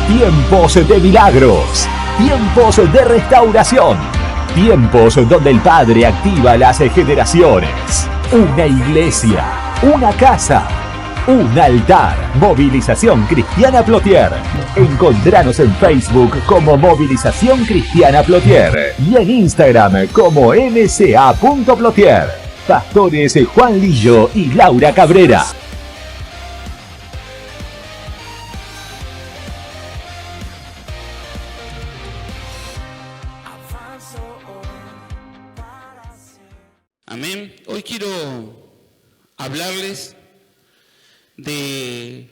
Tiempos de milagros, tiempos de restauración, tiempos donde el Padre activa las generaciones. Una iglesia, una casa, un altar. Movilización Cristiana Plotier. Encontranos en Facebook como Movilización Cristiana Plotier y en Instagram como mca.plotier. Pastores Juan Lillo y Laura Cabrera. Amén. Hoy quiero hablarles de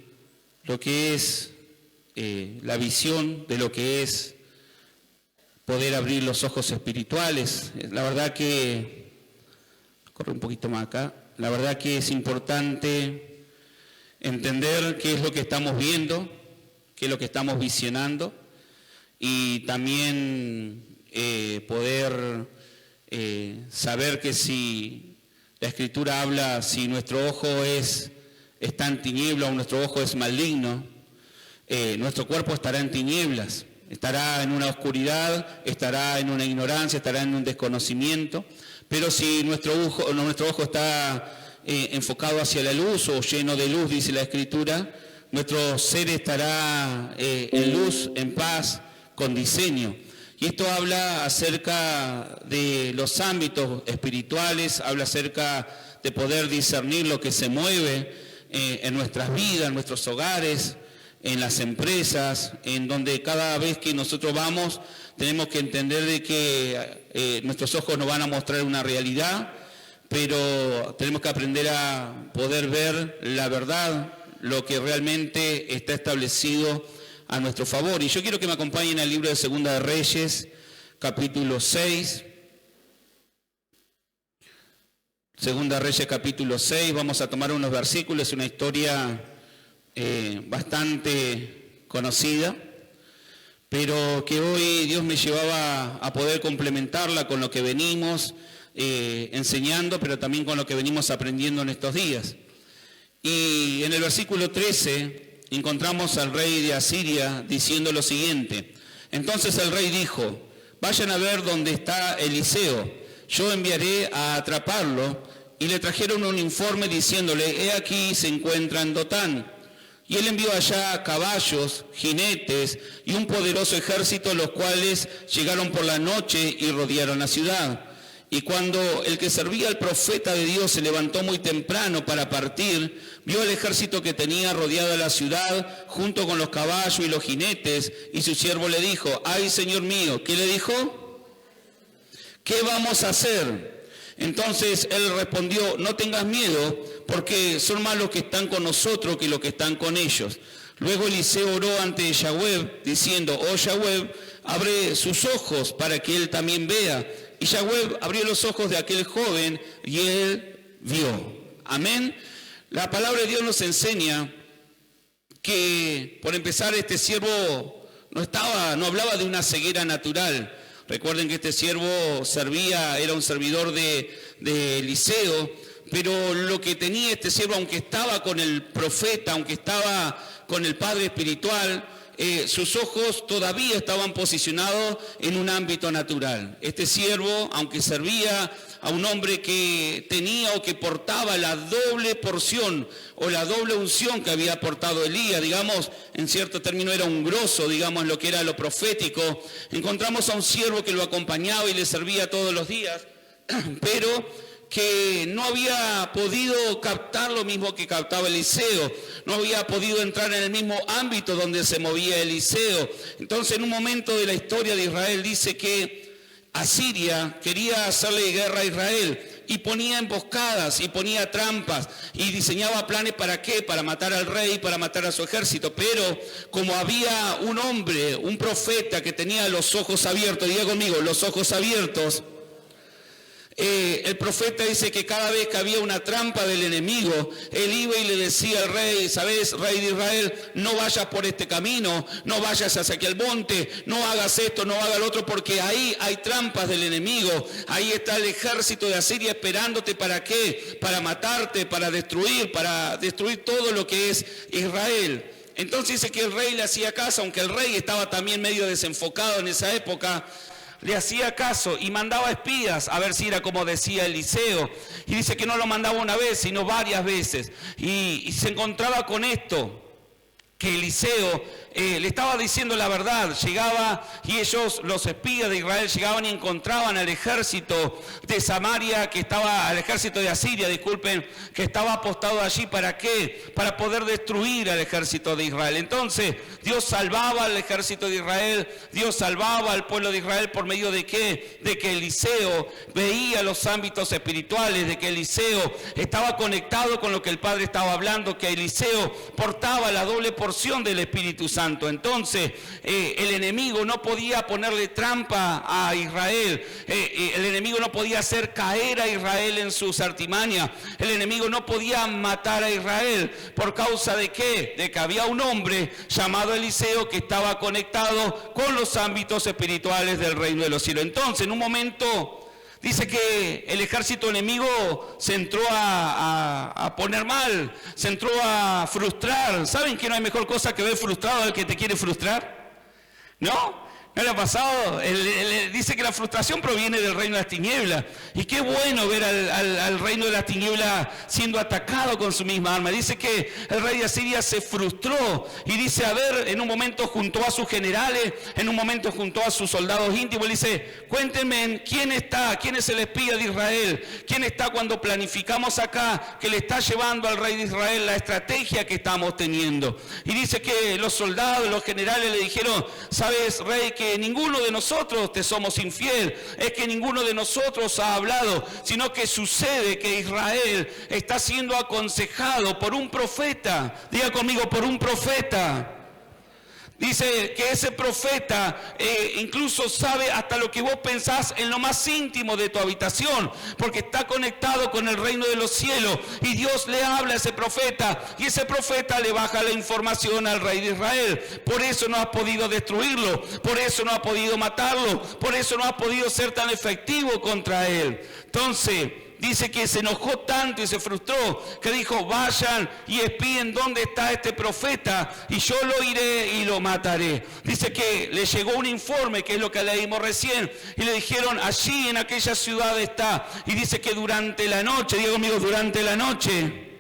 lo que es la visión, de lo que es poder abrir los ojos espirituales. La verdad que, corre un poquito más acá, la verdad que es importante entender qué es lo que estamos viendo, qué es lo que estamos visionando y también poder saber que si la Escritura habla, si nuestro ojo está en tiniebla o nuestro ojo es maligno, nuestro cuerpo estará en tinieblas, estará en una oscuridad, estará en una ignorancia, estará en un desconocimiento, pero si nuestro ojo está enfocado hacia la luz o lleno de luz, dice la Escritura, nuestro ser estará en luz, en paz, con diseño. Y esto habla acerca de los ámbitos espirituales, habla acerca de poder discernir lo que se mueve en nuestras vidas, en nuestros hogares, en las empresas, en donde cada vez que nosotros vamos tenemos que entender de que nuestros ojos nos van a mostrar una realidad, pero tenemos que aprender a poder ver la verdad, lo que realmente está establecido a nuestro favor. Y yo quiero que me acompañen al libro de Segunda de Reyes, capítulo 6. Segunda de Reyes, capítulo 6. Vamos a tomar unos versículos, una historia bastante conocida, pero que hoy Dios me llevaba a poder complementarla con lo que venimos enseñando, pero también con lo que venimos aprendiendo en estos días. Y en el versículo 13 encontramos al rey de Asiria diciendo lo siguiente: entonces el rey dijo, vayan a ver dónde está Eliseo, yo enviaré a atraparlo. Y le trajeron un informe diciéndole, he aquí se encuentra en Dotán. Y él envió allá caballos, jinetes y un poderoso ejército, los cuales llegaron por la noche y rodearon la ciudad. Y cuando el que servía al profeta de Dios se levantó muy temprano para partir, vio el ejército que tenía rodeada la ciudad, junto con los caballos y los jinetes, y su siervo le dijo, ay, señor mío, ¿qué le dijo? ¿Qué vamos a hacer? Entonces él respondió, no tengas miedo, porque son más los que están con nosotros que los que están con ellos. Luego Eliseo oró ante Yahweh, diciendo, oh Yahweh, abre sus ojos para que él también vea. Y Yahweh abrió los ojos de aquel joven y él vio. Amén. La palabra de Dios nos enseña que, por empezar, este siervo no hablaba de una ceguera natural. Recuerden que este siervo era un servidor de Eliseo, pero lo que tenía este siervo, aunque estaba con el profeta, aunque estaba con el padre espiritual, sus ojos todavía estaban posicionados en un ámbito natural. Este siervo, aunque servía a un hombre que tenía o que portaba la doble porción o la doble unción que había portado Elías, digamos, en cierto término era un grosso, digamos, lo que era lo profético, encontramos a un siervo que lo acompañaba y le servía todos los días, pero que no había podido captar lo mismo que captaba Eliseo, no había podido entrar en el mismo ámbito donde se movía Eliseo. Entonces, en un momento de la historia de Israel dice que Asiria quería hacerle guerra a Israel y ponía emboscadas y ponía trampas y diseñaba planes ¿para qué? Para matar al rey, para matar a su ejército. Pero como había un hombre, un profeta que tenía los ojos abiertos, diga conmigo, los ojos abiertos, el profeta dice que cada vez que había una trampa del enemigo, él iba y le decía al rey, ¿sabes, rey de Israel? No vayas por este camino, no vayas hacia aquel monte, no hagas esto, no hagas lo otro, porque ahí hay trampas del enemigo, ahí está el ejército de Asiria esperándote. ¿Para qué? Para matarte, para destruir todo lo que es Israel. Entonces dice que el rey le hacía caso, aunque el rey estaba también medio desenfocado en esa época, le hacía caso y mandaba espías a ver si era como decía Eliseo. Y dice que no lo mandaba una vez, sino varias veces. Y se encontraba con esto, que Eliseo le estaba diciendo la verdad. Llegaba y ellos, los espías de Israel, llegaban y encontraban al ejército de Samaria, al ejército de Asiria, disculpen, que estaba apostado allí. ¿Para qué? Para poder destruir al ejército de Israel. Entonces Dios salvaba al ejército de Israel, Dios salvaba al pueblo de Israel por medio de ¿qué? De que Eliseo veía los ámbitos espirituales, de que Eliseo estaba conectado con lo que el Padre estaba hablando, que Eliseo portaba la doble porción del Espíritu Santo. Entonces el enemigo no podía ponerle trampa a Israel, el enemigo no podía hacer caer a Israel en sus artimañas, el enemigo no podía matar a Israel. ¿Por causa de qué? De que había un hombre llamado Eliseo que estaba conectado con los ámbitos espirituales del reino de los cielos. Entonces en un momento dice que el ejército enemigo se entró a poner mal, se entró a frustrar. ¿Saben que no hay mejor cosa que ver frustrado al que te quiere frustrar? ¿No? ¿No le ha pasado? Dice que la frustración proviene del reino de las tinieblas. Y qué bueno ver al reino de las tinieblas siendo atacado con su misma arma. Dice que el rey de Asiria se frustró. Y dice, a ver, en un momento juntó a sus generales, en un momento juntó a sus soldados íntimos. Y dice, cuéntenme, ¿quién está? ¿Quién es el espía de Israel? ¿Quién está cuando planificamos acá que le está llevando al rey de Israel la estrategia que estamos teniendo? Y dice que los soldados, los generales le dijeron, ¿sabes, rey, que ninguno de nosotros te somos infiel? Es que ninguno de nosotros ha hablado, sino que sucede que Israel está siendo aconsejado por un profeta. Diga conmigo, por un profeta. Dice que ese profeta incluso sabe hasta lo que vos pensás en lo más íntimo de tu habitación, porque está conectado con el reino de los cielos, y Dios le habla a ese profeta, y ese profeta le baja la información al rey de Israel. Por eso no ha podido destruirlo, por eso no ha podido matarlo, por eso no ha podido ser tan efectivo contra él. Entonces dice que se enojó tanto y se frustró que dijo, vayan y espíen dónde está este profeta y yo lo iré y lo mataré. Dice que le llegó un informe, que es lo que leímos recién, y le dijeron, allí en aquella ciudad está. Y dice que durante la noche, diga conmigo, durante la noche,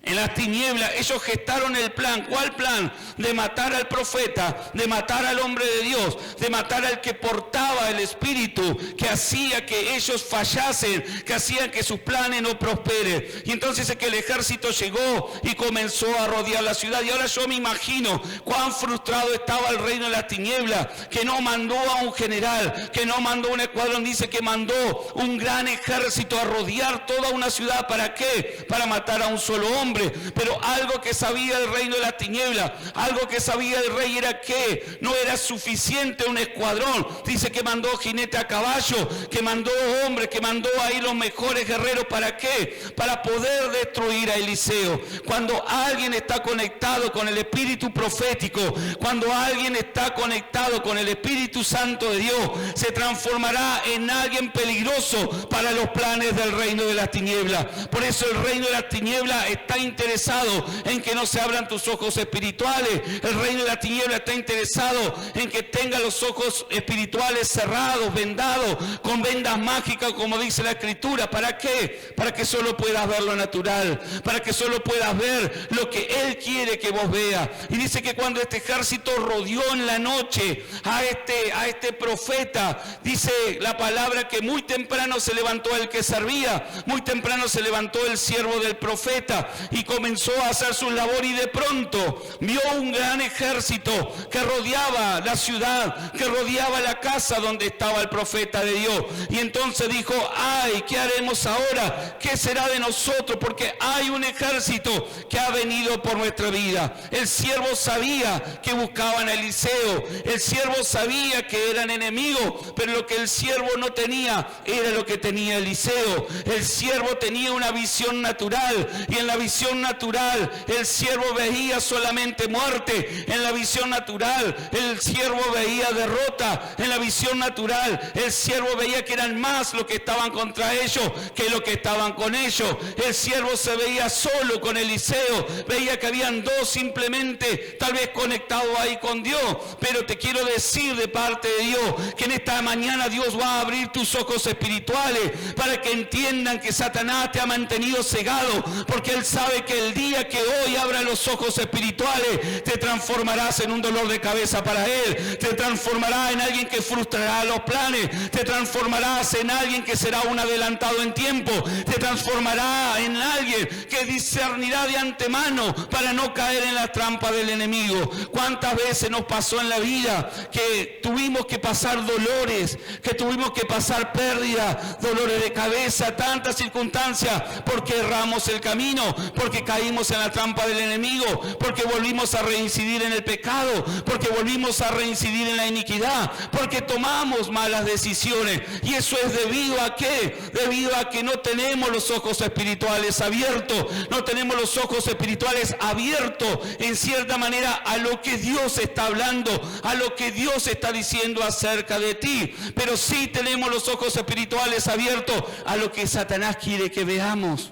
en las tinieblas, ellos gestaron el plan. ¿Cuál plan? De matar al profeta, de matar al hombre de Dios, de matar al que portaba el espíritu, que hacía que ellos fallasen, que hacía que sus planes no prosperen. Y entonces es que el ejército llegó y comenzó a rodear la ciudad. Y ahora yo me imagino cuán frustrado estaba el reino de las tinieblas, que no mandó a un general, que no mandó un escuadrón, dice que mandó un gran ejército a rodear toda una ciudad. ¿Para qué? Para matar a un solo hombre. Pero algo que sabía el reino de las tinieblas, algo que sabía el rey, era que no era suficiente un escuadrón. Dice que mandó jinete a caballo, que mandó hombres, que mandó ahí los mejores guerreros. ¿Para qué? Para poder destruir a Eliseo. Cuando alguien está conectado con el espíritu profético, cuando alguien está conectado con el Espíritu Santo de Dios, se transformará en alguien peligroso para los planes del reino de las tinieblas. Por eso el reino de las tinieblas está interesado en que no se abran tus ojos espirituales. El reino de la tiniebla está interesado en que tengas los ojos espirituales cerrados, vendados, con vendas mágicas, como dice la Escritura. ¿Para qué? Para que solo puedas ver lo natural, para que solo puedas ver lo que Él quiere que vos veas. Y dice que cuando este ejército rodeó en la noche a este profeta, dice la palabra que muy temprano se levantó el que servía, muy temprano se levantó el siervo del profeta y comenzó a hacer su labor, y de pronto vio un gran ejército que rodeaba la ciudad, que rodeaba la casa donde estaba el profeta de Dios. Y entonces dijo, ay, ¿qué haremos ahora? ¿Qué será de nosotros? Porque hay un ejército que ha venido por nuestra vida. El siervo sabía que buscaban a Eliseo, el siervo sabía que eran enemigos, pero lo que el siervo no tenía era lo que tenía Eliseo. El siervo tenía una visión natural, y en la visión visión natural, el siervo veía solamente muerte. En la visión natural, el siervo veía derrota. En la visión natural, el siervo veía que eran más los que estaban contra ellos que los que estaban con ellos. El siervo se veía solo con Eliseo, veía que habían dos simplemente, tal vez conectados ahí con Dios. Pero te quiero decir de parte de Dios, que en esta mañana Dios va a abrir tus ojos espirituales, para que entiendan que Satanás te ha mantenido cegado, porque él sabe que el día que hoy abra los ojos espirituales, te transformarás en un dolor de cabeza para él, te transformarás en alguien que frustrará los planes, te transformarás en alguien que será un adelantado en tiempo, te transformará en alguien que discernirá de antemano para no caer en la trampa del enemigo. ¿Cuántas veces nos pasó en la vida que tuvimos que pasar dolores, que tuvimos que pasar pérdida, dolores de cabeza, tantas circunstancias, porque erramos el camino, porque caímos en la trampa del enemigo, porque volvimos a reincidir en el pecado, porque volvimos a reincidir en la iniquidad, porque tomamos malas decisiones? Y eso es debido a ¿qué? Debido a que no tenemos los ojos espirituales abiertos, no tenemos los ojos espirituales abiertos en cierta manera a lo que Dios está hablando, a lo que Dios está diciendo acerca de ti. Pero sí tenemos los ojos espirituales abiertos a lo que Satanás quiere que veamos.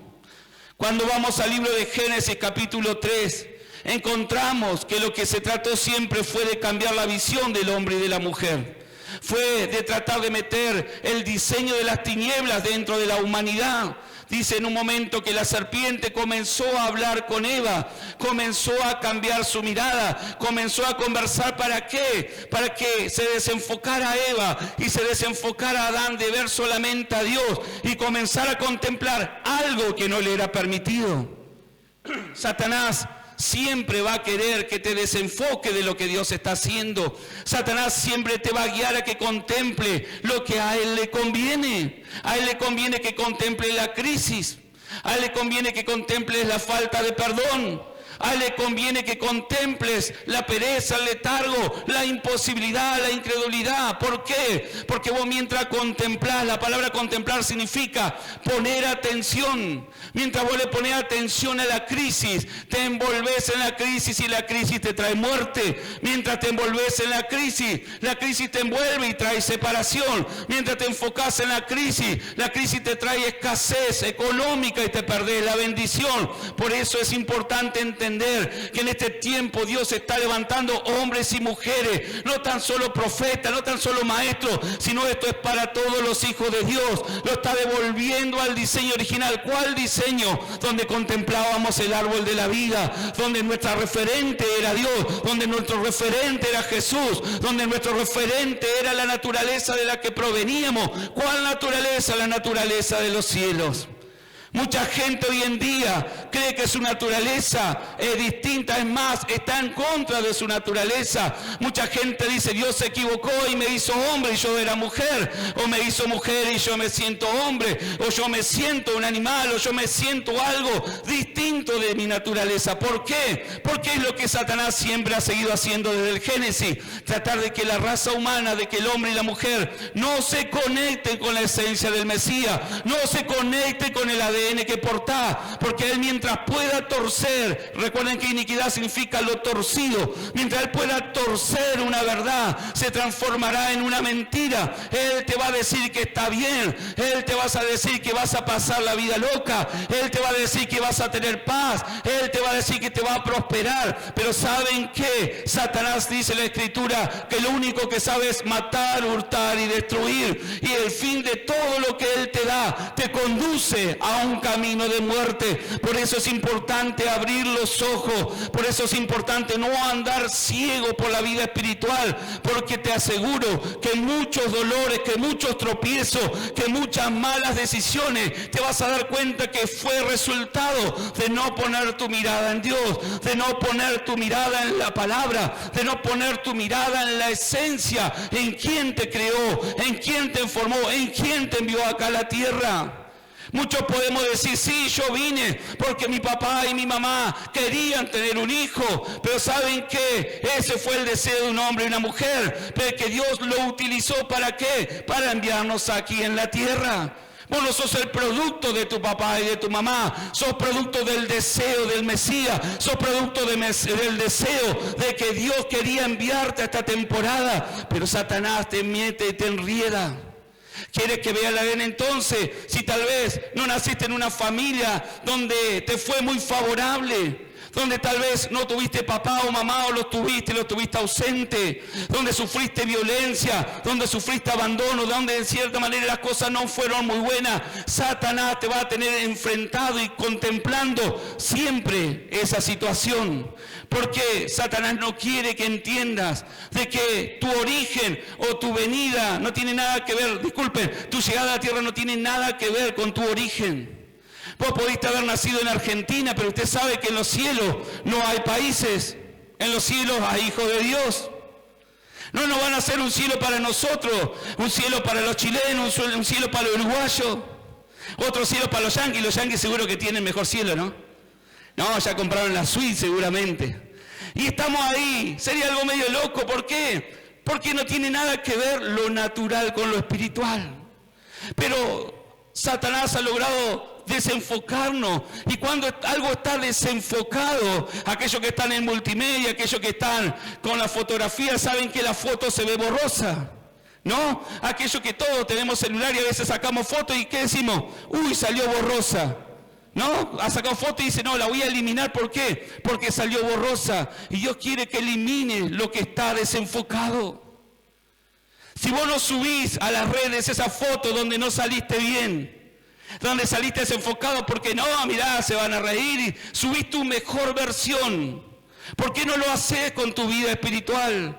Cuando vamos al libro de Génesis capítulo 3, encontramos que lo que se trató siempre fue de cambiar la visión del hombre y de la mujer. Fue de tratar de meter el diseño de las tinieblas dentro de la humanidad. Dice en un momento que la serpiente comenzó a hablar con Eva, comenzó a cambiar su mirada, comenzó a conversar. ¿Para qué? Para que se desenfocara Eva y se desenfocara Adán de ver solamente a Dios y comenzar a contemplar algo que no le era permitido. Satanás siempre va a querer que te desenfoque de lo que Dios está haciendo. Satanás siempre te va a guiar a que contemple lo que a él le conviene. A él le conviene que contemple la crisis. A él le conviene que contemples la falta de perdón. A él le conviene que contemples la pereza, el letargo, la imposibilidad, la incredulidad. ¿Por qué? Porque vos mientras contemplás, la palabra contemplar significa poner atención. Mientras vos le pones atención a la crisis, te envolves en la crisis y la crisis te trae muerte. Mientras te envolves en la crisis te envuelve y trae separación. Mientras te enfocas en la crisis te trae escasez económica y te perdés la bendición. Por eso es importante entender que en este tiempo Dios está levantando hombres y mujeres, no tan solo profetas, no tan solo maestros, sino esto es para todos los hijos de Dios. Lo está devolviendo al diseño original. ¿Cuál diseño? Donde contemplábamos el árbol de la vida, donde nuestra referente era Dios, donde nuestro referente era Jesús, donde nuestro referente era la naturaleza de la que proveníamos. ¿Cuál naturaleza? La naturaleza de los cielos. Mucha gente hoy en día cree que su naturaleza es distinta, es más, está en contra de su naturaleza. Mucha gente dice, Dios se equivocó y me hizo hombre y yo era mujer, o me hizo mujer y yo me siento hombre, o yo me siento un animal, o yo me siento algo distinto de mi naturaleza. ¿Por qué? Porque es lo que Satanás siempre ha seguido haciendo desde el Génesis, tratar de que la raza humana, de que el hombre y la mujer no se conecten con la esencia del Mesías, no se conecten con el ADN que porta, porque él mientras pueda torcer, recuerden que iniquidad significa lo torcido, mientras él pueda torcer una verdad, se transformará en una mentira. Él te va a decir que está bien, él te va a decir que vas a pasar la vida loca, él te va a decir que vas a tener paz, él te va a decir que te va a prosperar. Pero ¿saben qué? Satanás dice en la Escritura que lo único que sabe es matar, hurtar y destruir, y el fin de todo lo que él te da te conduce a un camino de muerte. Por eso es importante abrir los ojos, por eso es importante no andar ciego por la vida espiritual, porque te aseguro que muchos dolores, que muchos tropiezos, que muchas malas decisiones, te vas a dar cuenta que fue resultado de no poner tu mirada en Dios, de no poner tu mirada en la palabra, de no poner tu mirada en la esencia, en quién te creó, en quién te formó, en quién te envió acá a la tierra. Muchos podemos decir, sí, yo vine porque mi papá y mi mamá querían tener un hijo, pero ¿saben qué? Ese fue el deseo de un hombre y una mujer, pero que Dios lo utilizó ¿para qué? Para enviarnos aquí en la tierra. Vos no sos el producto de tu papá y de tu mamá. Sos producto del deseo del Mesías. Sos producto del deseo de que Dios quería enviarte a esta temporada. Pero Satanás te miente y te enrieda. ¿Quieres que vea la arena entonces? Si tal vez no naciste en una familia donde te fue muy favorable, donde tal vez no tuviste papá o mamá o lo tuviste ausente, donde sufriste violencia, donde sufriste abandono, donde en cierta manera las cosas no fueron muy buenas, Satanás te va a tener enfrentado y contemplando siempre esa situación. Porque Satanás no quiere que entiendas de que tu origen o tu venida no tiene nada que ver, disculpen, tu llegada a la tierra no tiene nada que ver con tu origen. Vos podiste haber nacido en Argentina, pero usted sabe que en los cielos no hay países. En los cielos hay hijos de Dios. No nos van a hacer un cielo para nosotros, un cielo para los chilenos, un cielo para los uruguayos, otro cielo para los yanquis. Los yanquis seguro que tienen mejor cielo, ¿no? No, ya compraron la suite seguramente. Y estamos ahí. Sería algo medio loco. ¿Por qué? Porque no tiene nada que ver lo natural con lo espiritual. Pero Satanás ha logrado desenfocarnos, y cuando algo está desenfocado, aquellos que están en multimedia, aquellos que están con la fotografía, saben que la foto se ve borrosa, ¿no? Aquellos que todos tenemos celular y a veces sacamos fotos y ¿qué decimos? Uy, salió borrosa, ¿no? Ha sacado foto y dice, no, la voy a eliminar. ¿Por qué? Porque salió borrosa. Y Dios quiere que elimine lo que está desenfocado. Si vos no subís a las redes esa foto donde no saliste bien, donde saliste desenfocado, porque no, mirá, se van a reír, y subís tu mejor versión. ¿Por qué no lo haces con tu vida espiritual?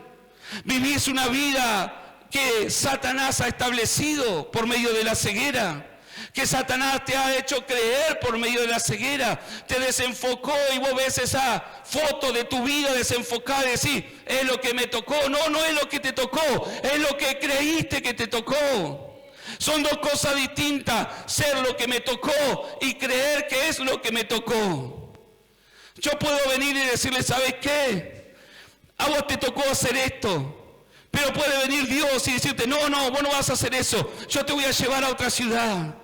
Vivís una vida que Satanás ha establecido por medio de la ceguera, que Satanás te ha hecho creer por medio de la ceguera, te desenfocó y vos ves esa foto de tu vida desenfocada y decís, es lo que me tocó. No, no es lo que te tocó, es lo que creíste que te tocó. Son dos cosas distintas, ser lo que me tocó y creer que es lo que me tocó. Yo puedo venir y decirle, ¿sabes qué? A vos te tocó hacer esto, pero puede venir Dios y decirte, no, vos no vas a hacer eso, yo te voy a llevar a otra ciudad.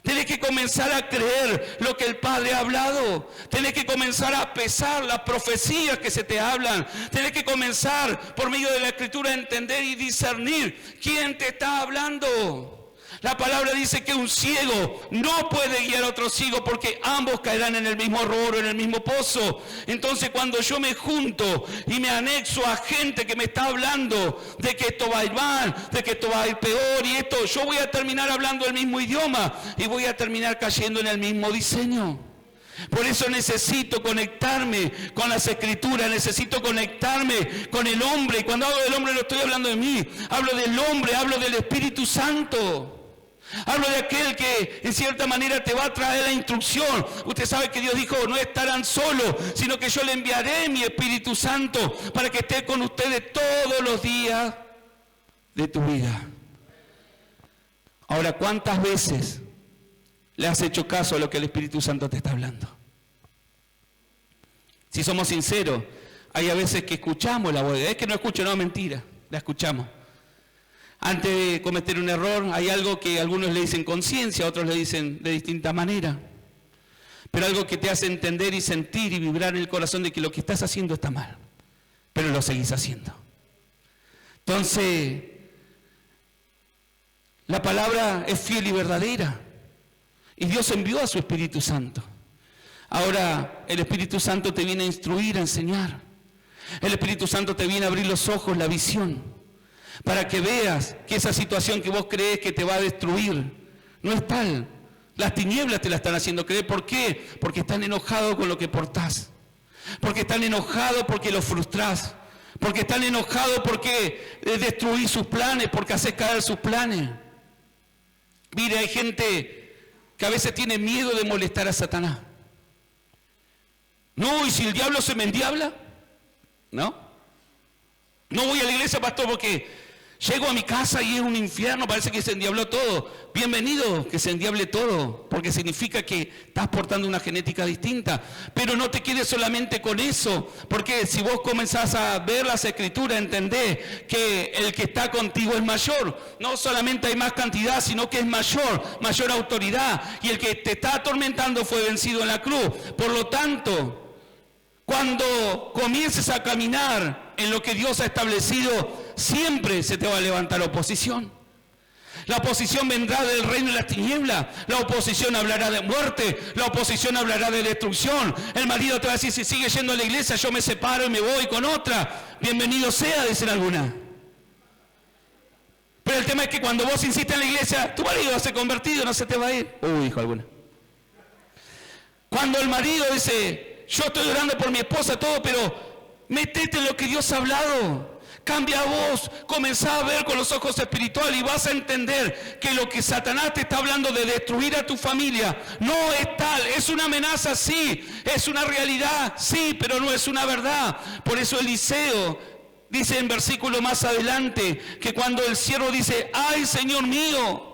Tenés que comenzar a creer lo que el Padre ha hablado. Tenés que comenzar a pesar las profecías que se te hablan. Tenés que comenzar por medio de la Escritura a entender y discernir quién te está hablando. La palabra dice que un ciego no puede guiar a otro ciego porque ambos caerán en el mismo error, en el mismo pozo. Entonces cuando yo me junto y me anexo a gente que me está hablando de que esto va a ir mal, de que esto va a ir peor y esto, yo voy a terminar hablando el mismo idioma y voy a terminar cayendo en el mismo diseño. Por eso necesito conectarme con las Escrituras, necesito conectarme con el hombre. Y cuando hablo del hombre no estoy hablando de mí, hablo del hombre, hablo del Espíritu Santo. Hablo de aquel que en cierta manera te va a traer la instrucción. Usted sabe que Dios dijo, no estarán solos, sino que yo le enviaré mi Espíritu Santo para que esté con ustedes todos los días de tu vida. Ahora, ¿cuántas veces le has hecho caso a lo que el Espíritu Santo te está hablando? Si somos sinceros, hay a veces que escuchamos la voz. Es que no escucho, no, mentira, la escuchamos. Antes de cometer un error, hay algo que algunos le dicen conciencia, otros le dicen de distinta manera. Pero algo que te hace entender y sentir y vibrar en el corazón de que lo que estás haciendo está mal, pero lo seguís haciendo. Entonces, la palabra es fiel y verdadera. Y Dios envió a su Espíritu Santo. Ahora, el Espíritu Santo te viene a instruir, a enseñar. El Espíritu Santo te viene a abrir los ojos, la visión, para que veas que esa situación que vos crees que te va a destruir no es tal. Las tinieblas te la están haciendo creer. ¿Por qué? Porque están enojados con lo que portás. Porque están enojados porque lo frustrás. Porque están enojados porque destruís sus planes, porque haces caer sus planes. Mire, hay gente que a veces tiene miedo de molestar a Satanás. No, ¿y si el diablo se me endiabla? No. No voy a la iglesia, pastor, porque Llego a mi casa y es un infierno, parece que se endiabló todo. Bienvenido que se endiable todo, porque significa que estás portando una genética distinta. Pero no te quedes solamente con eso, porque si vos comenzás a ver las escrituras, entendés que el que está contigo es mayor. No solamente hay más cantidad, sino que es mayor autoridad. Y el que te está atormentando fue vencido en la cruz. Por lo tanto, cuando comiences a caminar en lo que Dios ha establecido, siempre se te va a levantar oposición. La oposición vendrá del reino de las tinieblas. La oposición hablará de muerte. La oposición hablará de destrucción. El marido te va a decir, si sigue yendo a la iglesia, yo me separo y me voy con otra. Bienvenido sea, dicen algunas. Pero el tema es que cuando vos insistes en la iglesia, tu marido va a ser convertido, no se te va a ir. Dijo alguna. Cuando el marido dice, yo estoy orando por mi esposa, todo, pero métete en lo que Dios ha hablado. Cambia vos, comenzá a ver con los ojos espirituales y vas a entender que lo que Satanás te está hablando de destruir a tu familia no es tal, es una amenaza, sí, es una realidad, sí, pero no es una verdad. Por eso Eliseo dice en versículo más adelante que cuando el siervo dice, ay Señor mío,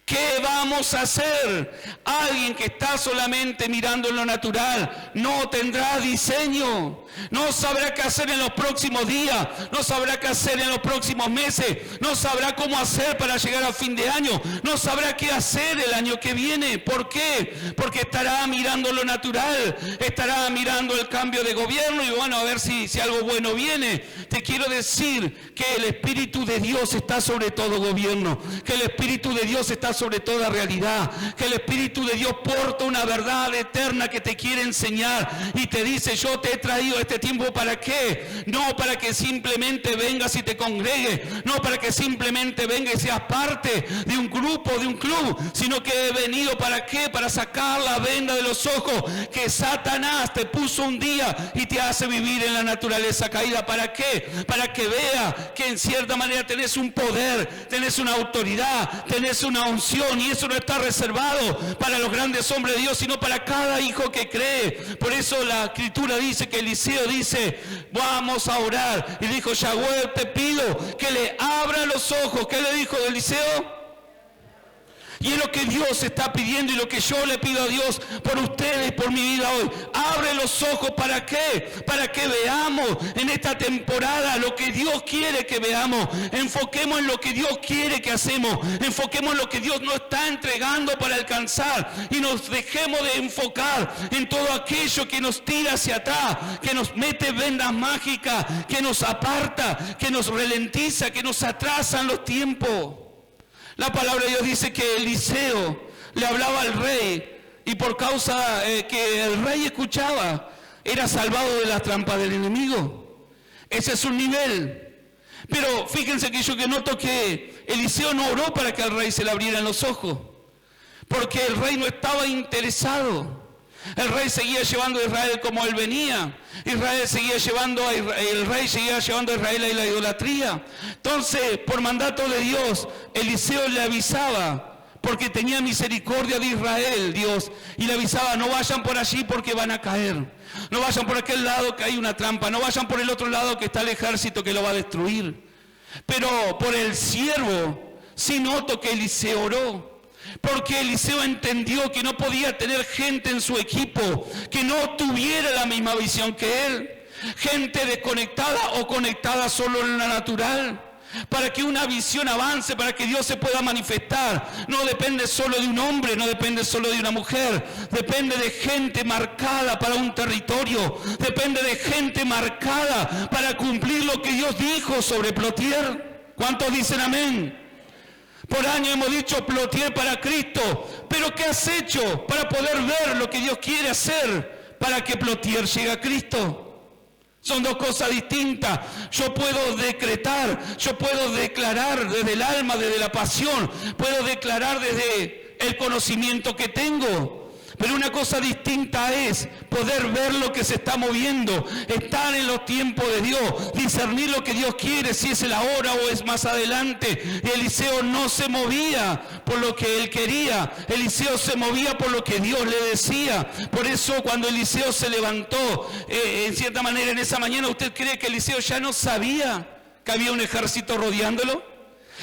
¿qué vamos a hacer? Alguien que está solamente mirando en lo natural no tendrá diseño, no sabrá qué hacer en los próximos días, no sabrá qué hacer en los próximos meses, no sabrá cómo hacer para llegar a fin de año, no sabrá qué hacer el año que viene. ¿Por qué? Porque estará mirando lo natural, estará mirando el cambio de gobierno y bueno, a ver si algo bueno viene. Te quiero decir que el Espíritu de Dios está sobre todo gobierno, que el Espíritu de Dios está sobre toda realidad, que el Espíritu de Dios porta una verdad eterna que te quiere enseñar y te dice, yo te he traído este tiempo ¿para qué? No para que simplemente vengas y te congregues, no para que simplemente vengas y seas parte de un grupo, de un club, sino que he venido ¿para qué? Para sacar la venda de los ojos que Satanás te puso un día y te hace vivir en la naturaleza caída. ¿Para qué? Para que vea que en cierta manera tenés un poder, tenés una autoridad, tenés una unción, y eso no está reservado para los grandes hombres de Dios, sino para cada hijo que cree. Por eso la escritura dice que Eliseo dice, vamos a orar, y dijo, Yahweh, te pido que le abra los ojos. ¿Qué le dijo Eliseo? Y es lo que Dios está pidiendo y lo que yo le pido a Dios por ustedes, por mi vida hoy. Abre los ojos, ¿para qué? Para que veamos en esta temporada lo que Dios quiere que veamos. Enfoquemos en lo que Dios quiere que hacemos. Enfoquemos en lo que Dios nos está entregando para alcanzar. Y nos dejemos de enfocar en todo aquello que nos tira hacia atrás, que nos mete vendas mágicas, que nos aparta, que nos ralentiza, que nos atrasan los tiempos. La palabra de Dios dice que Eliseo le hablaba al rey y por causa que el rey escuchaba, era salvado de las trampas del enemigo. Ese es un nivel. Pero fíjense que yo que noto que Eliseo no oró para que al rey se le abrieran los ojos, porque el rey no estaba interesado. El rey seguía llevando a Israel como él venía. El rey seguía llevando a Israel a la idolatría. Entonces, por mandato de Dios, Eliseo le avisaba, porque tenía misericordia de Israel, Dios, y le avisaba, no vayan por allí porque van a caer. No vayan por aquel lado que hay una trampa. No vayan por el otro lado que está el ejército que lo va a destruir. Pero por el siervo, sí noto que Eliseo oró. Porque Eliseo entendió que no podía tener gente en su equipo que no tuviera la misma visión que él. Gente desconectada o conectada solo en la natural. Para que una visión avance, para que Dios se pueda manifestar, no depende solo de un hombre, no depende solo de una mujer, depende de gente marcada para un territorio, depende de gente marcada para cumplir lo que Dios dijo sobre Plotier. ¿Cuántos dicen amén? Por años hemos dicho Plotier para Cristo, pero ¿qué has hecho para poder ver lo que Dios quiere hacer para que Plotier llegue a Cristo? Son dos cosas distintas. Yo puedo decretar, yo puedo declarar desde el alma, desde la pasión, puedo declarar desde el conocimiento que tengo. Pero una cosa distinta es poder ver lo que se está moviendo, estar en los tiempos de Dios, discernir lo que Dios quiere, si es el ahora o es más adelante. Y Eliseo no se movía por lo que él quería, Eliseo se movía por lo que Dios le decía. Por eso cuando Eliseo se levantó, en cierta manera en esa mañana, ¿usted cree que Eliseo ya no sabía ¿Que había un ejército rodeándolo?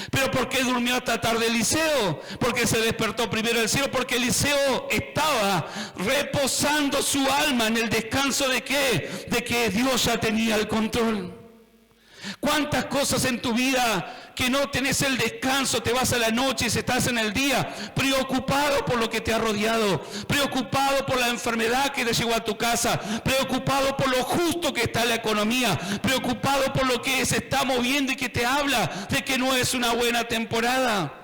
¿Pero por qué durmió hasta tarde Eliseo? Porque se despertó primero del cielo, porque Eliseo estaba reposando su alma en el descanso ¿de qué? De que Dios ya tenía el control. ¿Cuántas cosas en tu vida que no tenés el descanso, te vas a la noche y estás en el día preocupado por lo que te ha rodeado, preocupado por la enfermedad que te llegó a tu casa, preocupado por lo justo que está la economía, preocupado por lo que se está moviendo y que te habla de que no es una buena temporada?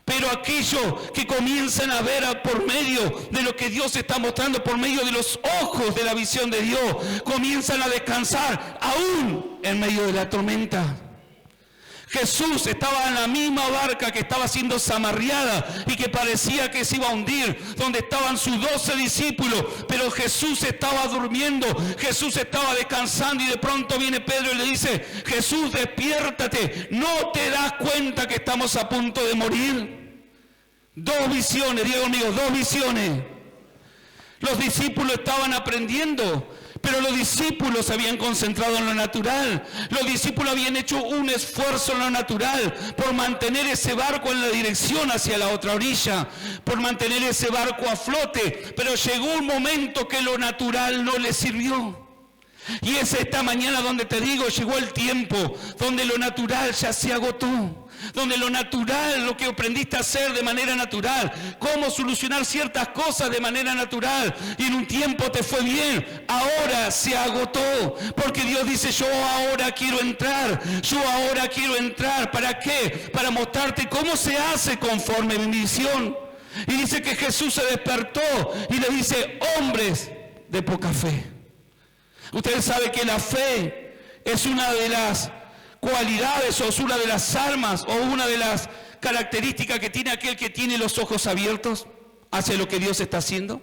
Pero aquellos que comienzan a ver por medio de lo que Dios está mostrando, por medio de los ojos de la visión de Dios, comienzan a descansar aún en medio de la tormenta. Jesús estaba en la misma barca que estaba siendo zamarreada y que parecía que se iba a hundir, donde estaban sus 12 discípulos, pero Jesús estaba durmiendo, Jesús estaba descansando, y de pronto viene Pedro y le dice: Jesús, despiértate, ¿no te das cuenta que estamos a punto de morir? Dos visiones, diga conmigo, dos visiones. Los discípulos estaban aprendiendo, pero los discípulos se habían concentrado en lo natural. Los discípulos habían hecho un esfuerzo en lo natural por mantener ese barco en la dirección hacia la otra orilla, por mantener ese barco a flote. Pero llegó un momento que lo natural no les sirvió. Y es esta mañana donde te digo, llegó el tiempo donde lo natural ya se agotó. Donde lo natural, lo que aprendiste a hacer de manera natural, cómo solucionar ciertas cosas de manera natural, y en un tiempo te fue bien, ahora se agotó, porque Dios dice: yo ahora quiero entrar, ¿para qué? Para mostrarte cómo se hace conforme a mi visión. Y dice que Jesús se despertó y le dice: hombres de poca fe. Ustedes saben que la fe es una de las cualidades, o es una de las armas, o una de las características que tiene aquel que tiene los ojos abiertos hacia lo que Dios está haciendo.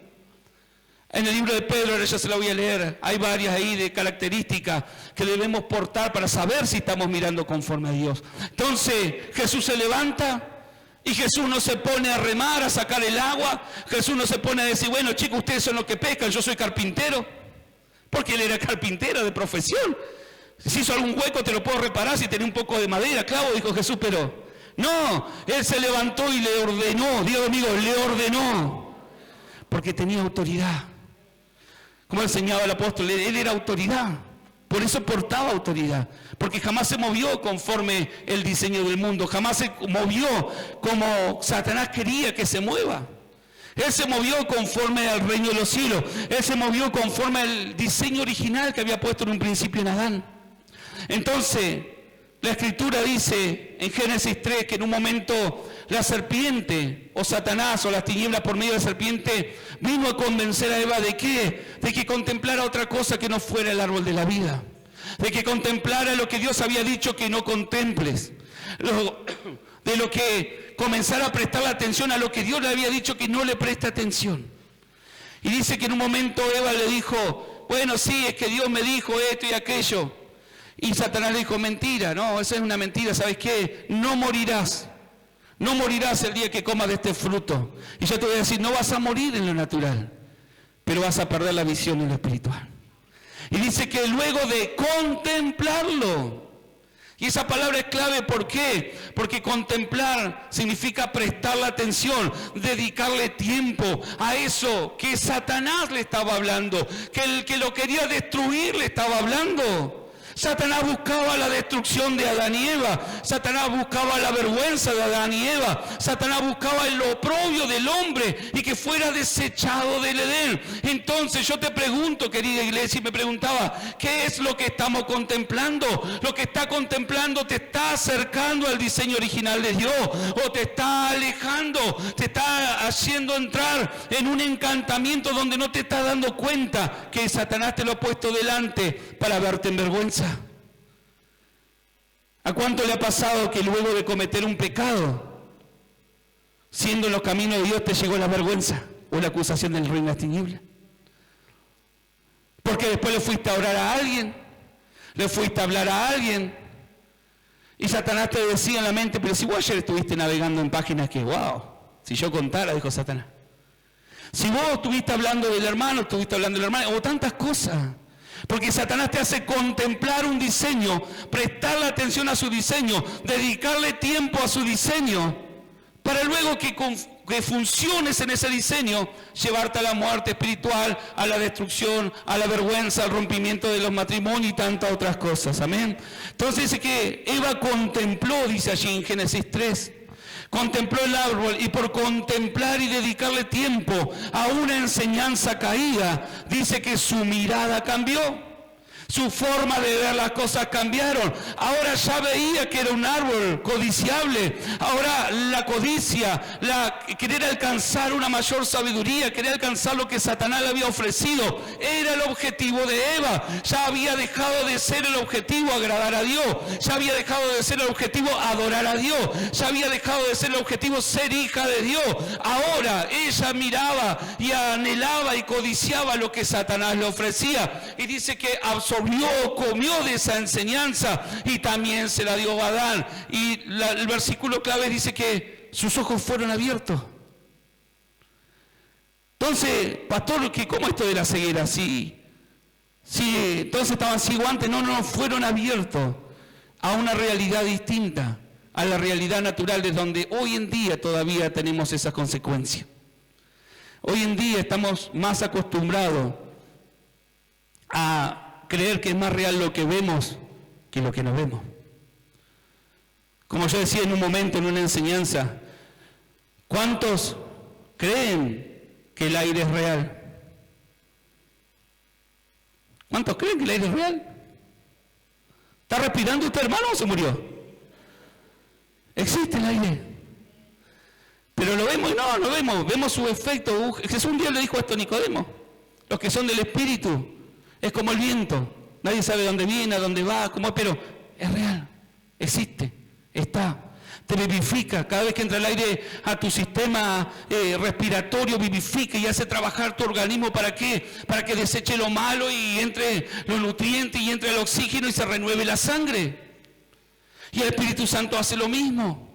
En el libro de Pedro, ahora ya se la voy a leer, hay varias ahí de características que debemos portar para saber si estamos mirando conforme a Dios. Entonces Jesús se levanta y Jesús no se pone a remar, a sacar el agua. Jesús no se pone a decir: bueno, chicos, ustedes son los que pescan, yo soy carpintero, porque él era carpintero de profesión. Si hizo algún hueco te lo puedo reparar si tenés un poco de madera, clavo, dijo Jesús, pero no, él se levantó y le ordenó, digo amigo, le ordenó, porque tenía autoridad. Como enseñaba el apóstol, él era autoridad, por eso portaba autoridad, porque jamás se movió conforme el diseño del mundo, jamás se movió como Satanás quería que se mueva. Él se movió conforme al reino de los cielos, él se movió conforme al diseño original que había puesto en un principio en Adán. Entonces, la Escritura dice en Génesis 3 que en un momento la serpiente, o Satanás, o las tinieblas por medio de la serpiente, vino a convencer a Eva ¿de qué? De que contemplara otra cosa que no fuera el árbol de la vida, de que contemplara lo que Dios había dicho que no contemples, de lo que comenzara a prestar la atención a lo que Dios le había dicho que no le preste atención. Y dice que en un momento Eva le dijo: bueno, sí, es que Dios me dijo esto y aquello. Y Satanás le dijo: mentira, no, esa es una mentira, ¿sabes qué? No morirás el día que comas de este fruto. Y yo te voy a decir: no vas a morir en lo natural, pero vas a perder la visión en lo espiritual. Y dice que luego de contemplarlo, y esa palabra es clave, ¿por qué? Porque contemplar significa prestar la atención, dedicarle tiempo a eso que Satanás le estaba hablando, que el que lo quería destruir le estaba hablando. Satanás buscaba la destrucción de Adán y Eva, Satanás buscaba la vergüenza de Adán y Eva, Satanás buscaba el oprobio del hombre y que fuera desechado del Edén. Entonces yo te pregunto, querida iglesia, y me preguntaba: ¿qué es lo que estamos contemplando? Lo que está contemplando te está acercando al diseño original de Dios, o te está alejando, te está haciendo entrar en un encantamiento donde no te estás dando cuenta que Satanás te lo ha puesto delante para verte en vergüenza. ¿A cuánto le ha pasado que luego de cometer un pecado, siendo en los caminos de Dios, te llegó la vergüenza o la acusación del reino de las tinieblas? Porque después le fuiste a orar a alguien, le fuiste a hablar a alguien, y Satanás te decía en la mente: pero si vos ayer estuviste navegando en páginas que, wow, si yo contara, dijo Satanás. Si vos estuviste hablando del hermano, estuviste hablando de la hermana, o tantas cosas. Porque Satanás te hace contemplar un diseño, prestarle atención a su diseño, dedicarle tiempo a su diseño, para luego que funciones en ese diseño, llevarte a la muerte espiritual, a la destrucción, a la vergüenza, al rompimiento de los matrimonios y tantas otras cosas. Amén. Entonces dice que Eva contempló, dice allí en Génesis 3, contempló el árbol, y por contemplar y dedicarle tiempo a una enseñanza caída, dice que su mirada cambió. Su forma de ver las cosas cambiaron. Ahora ya veía que era un árbol codiciable. Ahora la codicia, querer alcanzar una mayor sabiduría, querer alcanzar lo que Satanás le había ofrecido, era el objetivo de Eva. Ya había dejado de ser el objetivo agradar a Dios. Ya había dejado de ser el objetivo adorar a Dios. Ya había dejado de ser el objetivo ser hija de Dios. Ahora ella miraba y anhelaba y codiciaba lo que Satanás le ofrecía. Y dice que comió de esa enseñanza y también se la dio a Adán. Y el versículo clave dice que sus ojos fueron abiertos. Entonces, pastor, ¿cómo esto de la ceguera? Sí, entonces estaban ciegos antes. No, fueron abiertos a una realidad distinta, a la realidad natural, de donde hoy en día todavía tenemos esas consecuencias. Hoy en día estamos más acostumbrados a creer que es más real lo que vemos que lo que no vemos. Como yo decía en un momento, en una enseñanza, ¿cuántos creen que el aire es real? ¿Cuántos creen que el aire es real? ¿Está respirando usted, hermano, o se murió? Existe el aire. Pero lo vemos y no lo vemos. Vemos su efecto. Jesús un día le dijo esto a Nicodemo: los que son del Espíritu, es como el viento, nadie sabe dónde viene, a dónde va, cómo, pero es real, existe, está, te vivifica. Cada vez que entra el aire a tu sistema respiratorio, vivifica y hace trabajar tu organismo. ¿Para qué? Para que deseche lo malo y entre los nutrientes y entre el oxígeno y se renueve la sangre. Y el Espíritu Santo hace lo mismo.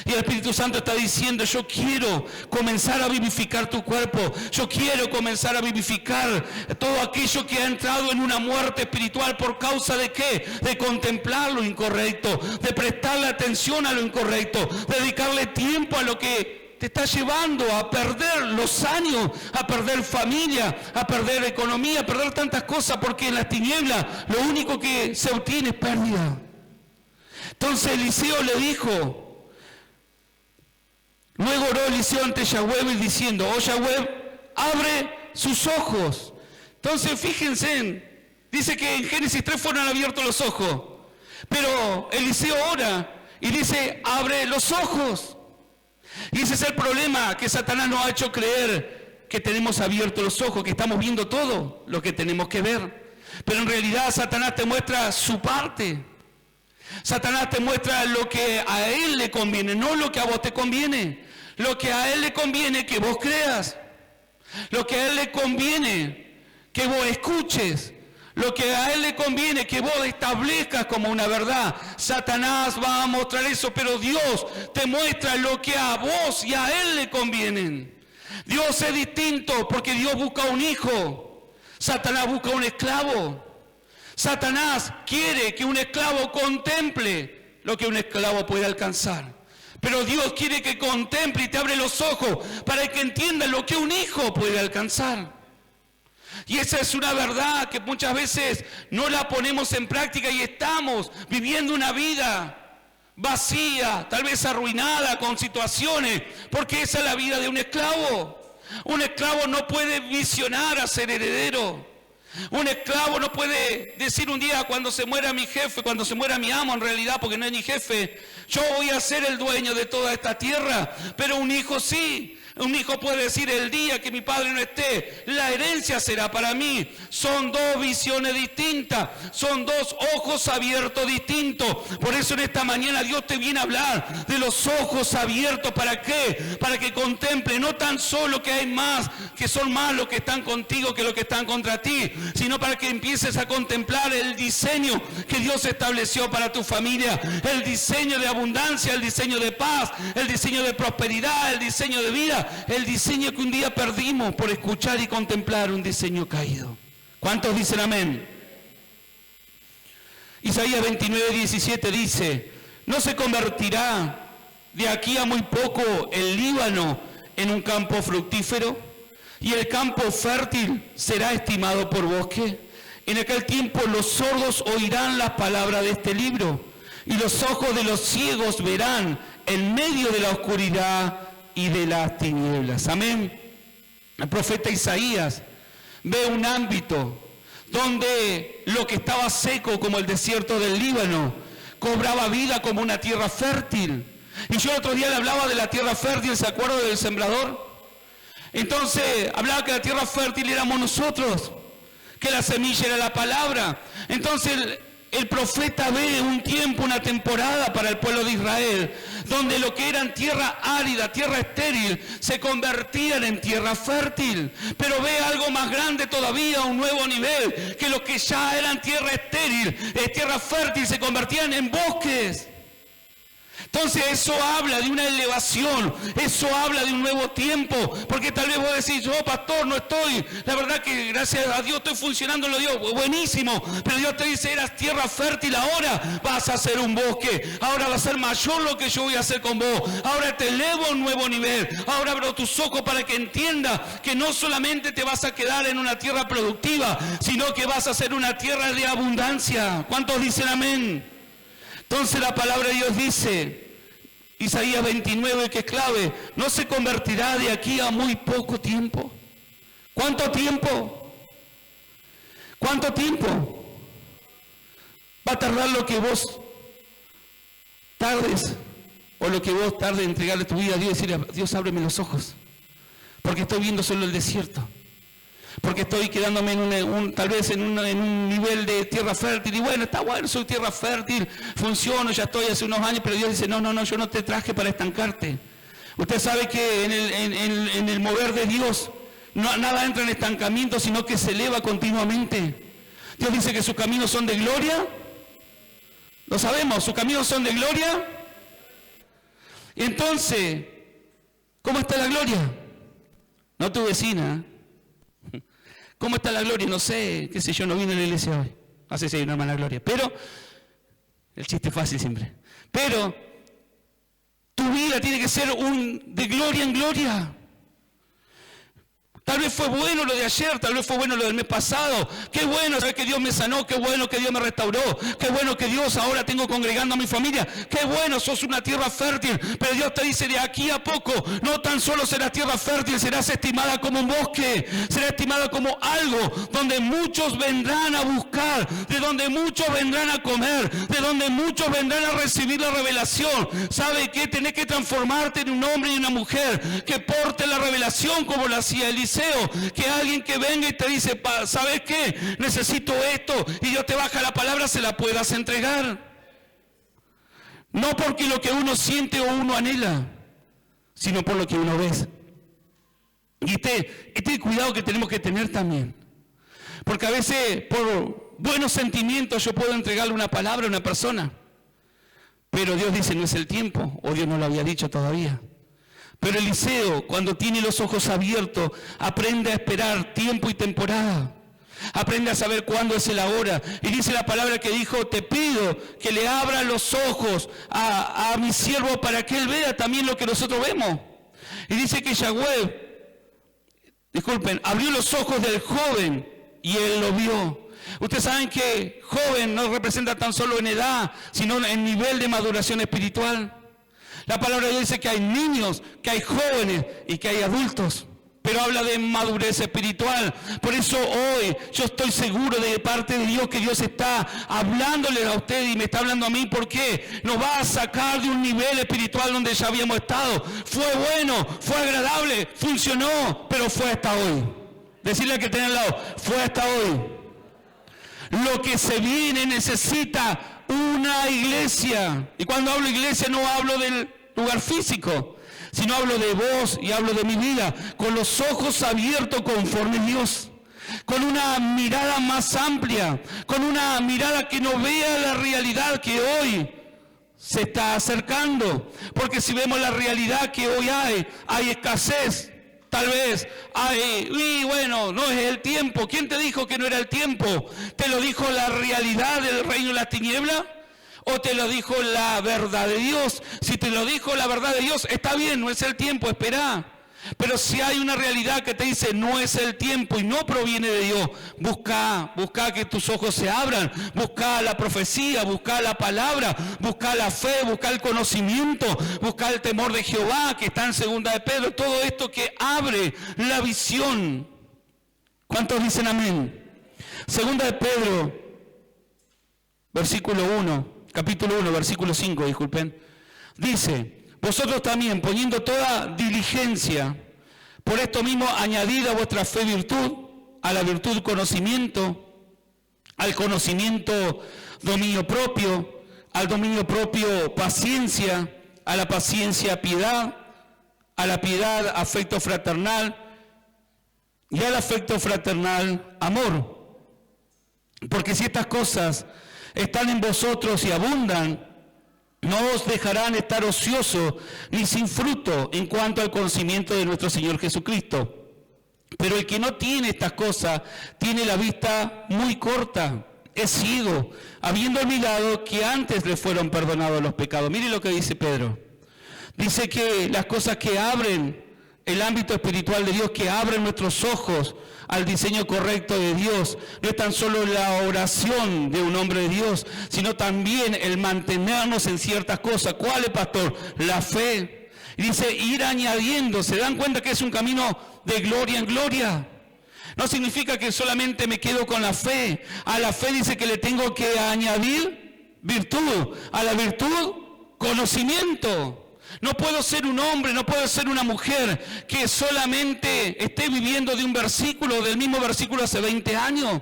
Y el Espíritu Santo está diciendo: yo quiero comenzar a vivificar tu cuerpo. Yo quiero comenzar a vivificar todo aquello que ha entrado en una muerte espiritual. ¿Por causa de qué? De contemplar lo incorrecto, de prestarle atención a lo incorrecto, dedicarle tiempo a lo que te está llevando a perder los años, a perder familia, a perder economía, a perder tantas cosas, porque en las tinieblas lo único que se obtiene es pérdida. Entonces Eliseo le dijo, luego oró Eliseo ante Yahweh diciendo: oh Yahweh, abre sus ojos. Entonces fíjense, dice que en Génesis 3 fueron abiertos los ojos, pero Eliseo ora y dice: abre los ojos. Y ese es el problema, que Satanás nos ha hecho creer que tenemos abiertos los ojos, que estamos viendo todo lo que tenemos que ver. Pero en realidad Satanás te muestra su parte. Satanás te muestra lo que a él le conviene, no lo que a vos te conviene. Lo que a él le conviene que vos creas. Lo que a él le conviene que vos escuches. Lo que a él le conviene que vos establezcas como una verdad. Satanás va a mostrar eso, pero Dios te muestra lo que a vos y a él le convienen. Dios es distinto, porque Dios busca un hijo. Satanás busca un esclavo. Satanás quiere que un esclavo contemple lo que un esclavo puede alcanzar. Pero Dios quiere que contemple y te abre los ojos para que entiendas lo que un hijo puede alcanzar. Y esa es una verdad que muchas veces no la ponemos en práctica y estamos viviendo una vida vacía, tal vez arruinada con situaciones, porque esa es la vida de un esclavo. Un esclavo no puede visionar a ser heredero. Un esclavo no puede decir un día: cuando se muera mi jefe, cuando se muera mi amo, en realidad, porque no es mi jefe, yo voy a ser el dueño de toda esta tierra. Pero un hijo sí. Un hijo puede decir: el día que mi padre no esté, la herencia será para mí. Son dos visiones distintas, son dos ojos abiertos distintos. Por eso en esta mañana Dios te viene a hablar de los ojos abiertos. ¿Para qué? Para que contemple no tan solo que hay más, que son más los que están contigo que los que están contra ti, sino para que empieces a contemplar el diseño que Dios estableció para tu familia, el diseño de abundancia, el diseño de paz, el diseño de prosperidad, el diseño de vida, el diseño que un día perdimos por escuchar y contemplar un diseño caído. ¿Cuántos dicen amén? Isaías 29:17 dice, ¿no se convertirá de aquí a muy poco el Líbano en un campo fructífero? ¿Y el campo fértil será estimado por bosque? En aquel tiempo los sordos oirán las palabras de este libro, y los ojos de los ciegos verán en medio de la oscuridad y de las tinieblas. Amén. El profeta Isaías ve un ámbito donde lo que estaba seco como el desierto del Líbano cobraba vida como una tierra fértil. Y yo el otro día le hablaba de la tierra fértil, ¿se acuerdan del sembrador? Entonces hablaba que la tierra fértil éramos nosotros, que la semilla era la palabra. Entonces el profeta ve un tiempo, una temporada para el pueblo de Israel, donde lo que eran tierra árida, tierra estéril, se convertían en tierra fértil. Pero ve algo más grande todavía, un nuevo nivel, que lo que ya eran tierra estéril, tierra fértil, se convertían en bosques. Entonces eso habla de una elevación, eso habla de un nuevo tiempo, porque tal vez vos decís, yo pastor no estoy, la verdad que gracias a Dios estoy funcionando en lo Dios, buenísimo, pero Dios te dice, eras tierra fértil, ahora vas a ser un bosque, ahora va a ser mayor lo que yo voy a hacer con vos, ahora te elevo a un nuevo nivel, ahora abro tus ojos para que entiendas que no solamente te vas a quedar en una tierra productiva, sino que vas a ser una tierra de abundancia. ¿Cuántos dicen amén? Entonces la palabra de Dios dice, Isaías 29, que es clave, no se convertirá de aquí a muy poco tiempo. ¿Cuánto tiempo? ¿Cuánto tiempo? Va a tardar lo que vos tardes, o lo que vos tardes en entregarle tu vida a Dios y decirle, Dios, ábreme los ojos, porque estoy viendo solo el desierto. Porque estoy quedándome tal vez en un nivel de tierra fértil. Y bueno, está bueno, soy tierra fértil, funciono, ya estoy hace unos años, pero Dios dice, no, yo no te traje para estancarte. Usted sabe que en el mover de Dios, nada entra en estancamiento, sino que se eleva continuamente. Dios dice que sus caminos son de gloria. Lo sabemos, sus caminos son de gloria. Entonces, ¿cómo está la gloria? No tu vecina. ¿Cómo está la gloria? No sé, qué sé yo, no vine a la iglesia hoy. No sé si hay una mala gloria. Pero, el chiste es fácil siempre. Pero, tu vida tiene que ser de gloria en gloria. Tal vez fue bueno lo de ayer, tal vez fue bueno lo del mes pasado. Qué bueno saber que Dios me sanó, qué bueno que Dios me restauró, qué bueno que Dios ahora tengo congregando a mi familia. Qué bueno, sos una tierra fértil. Pero Dios te dice, de aquí a poco, no tan solo serás tierra fértil, serás estimada como un bosque, serás estimada como algo donde muchos vendrán a buscar, de donde muchos vendrán a comer, de donde muchos vendrán a recibir la revelación. ¿Sabe qué? Tenés que transformarte en un hombre y una mujer que porte la revelación como lo hacía Eliseo. Que alguien que venga y te dice, ¿sabes qué? Necesito esto, y Dios te baja la palabra, se la puedas entregar. No porque lo que uno siente o uno anhela, sino por lo que uno ve. Y este cuidado que tenemos que tener también. Porque a veces por buenos sentimientos yo puedo entregarle una palabra a una persona, pero Dios dice, no es el tiempo, o Dios no lo había dicho todavía. Pero Eliseo, cuando tiene los ojos abiertos, aprende a esperar tiempo y temporada. Aprende a saber cuándo es el ahora. Y dice la palabra que dijo, te pido que le abra los ojos a mi siervo para que él vea también lo que nosotros vemos. Y dice que Yahweh, abrió los ojos del joven y él lo vio. Ustedes saben que joven no representa tan solo en edad, sino en nivel de maduración espiritual. La palabra de Dios dice que hay niños, que hay jóvenes y que hay adultos, pero habla de madurez espiritual. Por eso hoy yo estoy seguro de parte de Dios que Dios está hablándole a usted y me está hablando a mí, porque nos va a sacar de un nivel espiritual donde ya habíamos estado. Fue bueno, fue agradable, funcionó, pero fue hasta hoy. Decirle al que tiene al lado, fue hasta hoy. Lo que se viene necesita una iglesia. Y cuando hablo iglesia no hablo del lugar físico, sino hablo de vos y hablo de mi vida, con los ojos abiertos conforme a Dios, con una mirada más amplia, con una mirada que no vea la realidad que hoy se está acercando. Porque si vemos la realidad que hoy hay escasez, Tal vez, y bueno, no es el tiempo. ¿Quién te dijo que no era el tiempo? ¿Te lo dijo la realidad del reino de las tinieblas? ¿O te lo dijo la verdad de Dios? Si te lo dijo la verdad de Dios, está bien, no es el tiempo, espera. Pero si hay una realidad que te dice no es el tiempo y no proviene de Dios, busca que tus ojos se abran, busca la profecía, busca la palabra, busca la fe, busca el conocimiento, busca el temor de Jehová que está en 2 de Pedro, todo esto que abre la visión. ¿Cuántos dicen amén? 2 de Pedro, capítulo 1, versículo 5, disculpen, dice: vosotros también, poniendo toda diligencia, por esto mismo añadid a vuestra fe virtud, a la virtud conocimiento, al conocimiento dominio propio, al dominio propio paciencia, a la paciencia piedad, a la piedad afecto fraternal y al afecto fraternal amor. Porque si estas cosas están en vosotros y abundan, no os dejarán estar ociosos ni sin fruto en cuanto al conocimiento de nuestro Señor Jesucristo. Pero el que no tiene estas cosas tiene la vista muy corta, es ciego, habiendo olvidado que antes le fueron perdonados los pecados. Mire lo que dice Pedro. Dice que las cosas que abren el ámbito espiritual de Dios, que abren nuestros ojos al diseño correcto de Dios, no es tan solo la oración de un hombre de Dios, sino también el mantenernos en ciertas cosas. ¿Cuál es, pastor? La fe. Y dice, ir añadiendo. ¿Se dan cuenta que es un camino de gloria en gloria? No significa que solamente me quedo con la fe. A la fe dice que le tengo que añadir virtud. A la virtud, conocimiento. No puedo ser un hombre, no puedo ser una mujer que solamente esté viviendo de un versículo, del mismo versículo hace 20 años.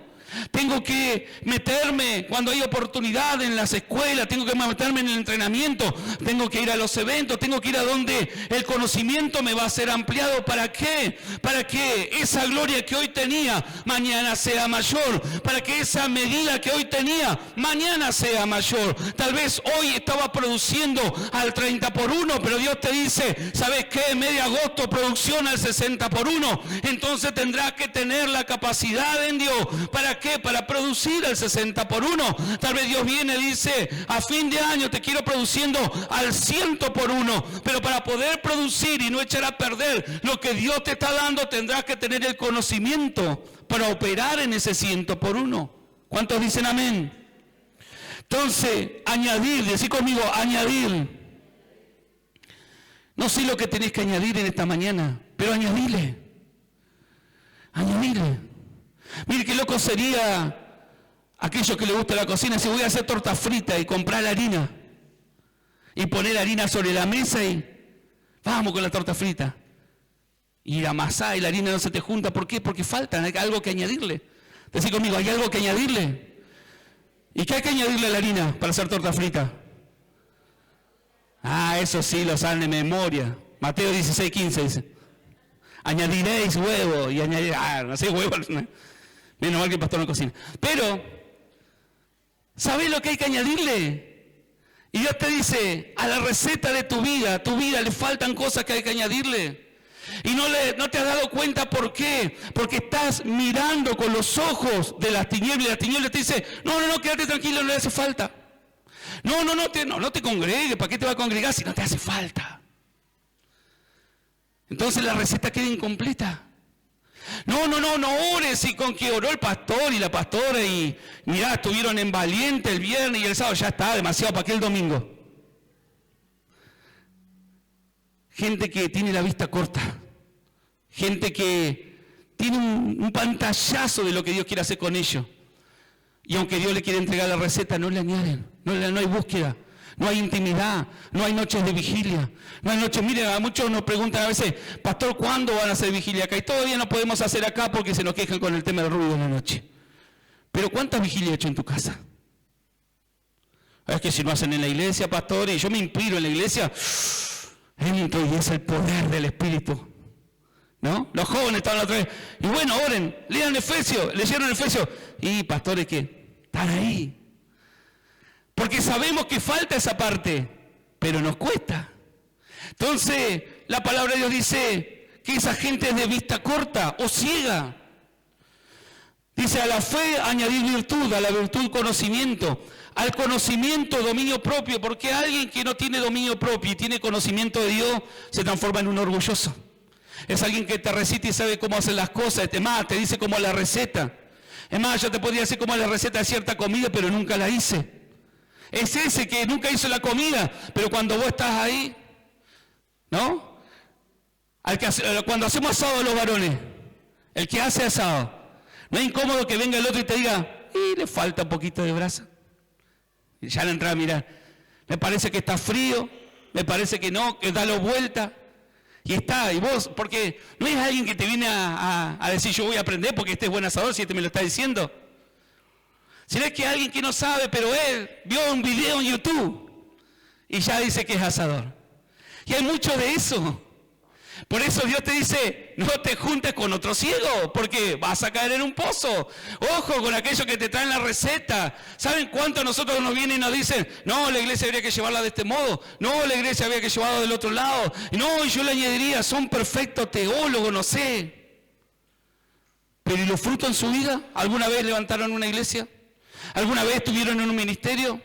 Tengo que meterme cuando hay oportunidad en las escuelas, tengo que meterme en el entrenamiento, tengo que ir a los eventos, tengo que ir a donde el conocimiento me va a ser ampliado. ¿Para qué? Para que esa gloria que hoy tenía mañana sea mayor, para que esa medida que hoy tenía mañana sea mayor. Tal vez hoy estaba produciendo al 30/1, pero Dios te dice, ¿sabes qué? Medio agosto producción al 60/1, entonces tendrás que tener la capacidad en Dios. ¿Para qué? Para producir al 60/1. Tal vez Dios viene y dice, a fin de año te quiero produciendo al 100/1, pero para poder producir y no echar a perder lo que Dios te está dando, tendrás que tener el conocimiento para operar en ese 100/1. ¿Cuántos dicen amén? Entonces, añadir, decí conmigo, añadir. No sé lo que tenés que añadir en esta mañana, pero añadile. Añadile. Mire qué loco sería aquellos que les gusta la cocina, si voy a hacer torta frita y comprar la harina y poner la harina sobre la mesa y vamos con la torta frita y la masa y la harina no se te junta. ¿Por qué? Porque falta, hay algo que añadirle. Decí conmigo, hay algo que añadirle. ¿Y qué hay que añadirle a la harina para hacer torta frita? Eso sí lo saben de memoria. Mateo 16:15 dice, añadiréis huevo y añadir, no sé, huevo. Menos mal que el pastor no cocina. Pero, ¿sabés lo que hay que añadirle? Y Dios te dice, a la receta de tu vida le faltan cosas que hay que añadirle. Y no te has dado cuenta por qué. Porque estás mirando con los ojos de las tinieblas y las tinieblas te dice, no, quédate tranquilo, no le hace falta. No te congregues, ¿para qué te va a congregar si no te hace falta? Entonces la receta queda incompleta. No ores y con que oró el pastor y la pastora y mirá, estuvieron en Valiente el viernes y el sábado, ya está, demasiado, ¿para qué el domingo? Gente que tiene la vista corta, gente que tiene un pantallazo de lo que Dios quiere hacer con ellos. Y aunque Dios le quiere entregar la receta, no le añaden, no hay búsqueda. No hay intimidad, no hay noches de vigilia, no hay noches. Mire, a muchos nos preguntan a veces, pastor, ¿cuándo van a hacer vigilia acá? Y todavía no podemos hacer acá porque se nos quejan con el tema del ruido en la noche. Pero ¿cuántas vigilias he hecho en tu casa? Es que si no hacen en la iglesia, pastor, y yo me inspiro en la iglesia, entro y es el poder del Espíritu. ¿No? Los jóvenes estaban la otra vez, y bueno, oren, leyeron Efesios, y pastores que están ahí. Porque sabemos que falta esa parte, pero nos cuesta. Entonces, la palabra de Dios dice que esa gente es de vista corta o ciega. Dice, a la fe añadir virtud, a la virtud conocimiento, al conocimiento dominio propio, porque alguien que no tiene dominio propio y tiene conocimiento de Dios se transforma en un orgulloso. Es alguien que te recita y sabe cómo hacer las cosas, es más, te dice cómo es la receta. Es más, yo te podría decir cómo es la receta de cierta comida, pero nunca la hice. Es ese que nunca hizo la comida, pero cuando vos estás ahí, ¿no? Cuando hacemos asado los varones, el que hace asado, no es incómodo que venga el otro y te diga, le falta un poquito de brasa. Y ya la entrada a mirar, me parece que está frío, me parece que no, que dalo vuelta. Y está, y vos, porque no es alguien que te viene a decir yo voy a aprender porque este es buen asador, si este me lo está diciendo. Sino es que alguien que no sabe, pero él vio un video en YouTube y ya dice que es asador. Y hay mucho de eso. Por eso Dios te dice, no te juntes con otro ciego, porque vas a caer en un pozo. Ojo con aquellos que te traen la receta. ¿Saben cuánto a nosotros nos vienen y nos dicen, no, la iglesia habría que llevarla de este modo, no, la iglesia habría que llevarla del otro lado, no, y yo le añadiría, son perfectos teólogos, no sé. Pero ¿y los frutos en su vida? ¿Alguna vez levantaron una iglesia? ¿Alguna vez estuvieron en un ministerio?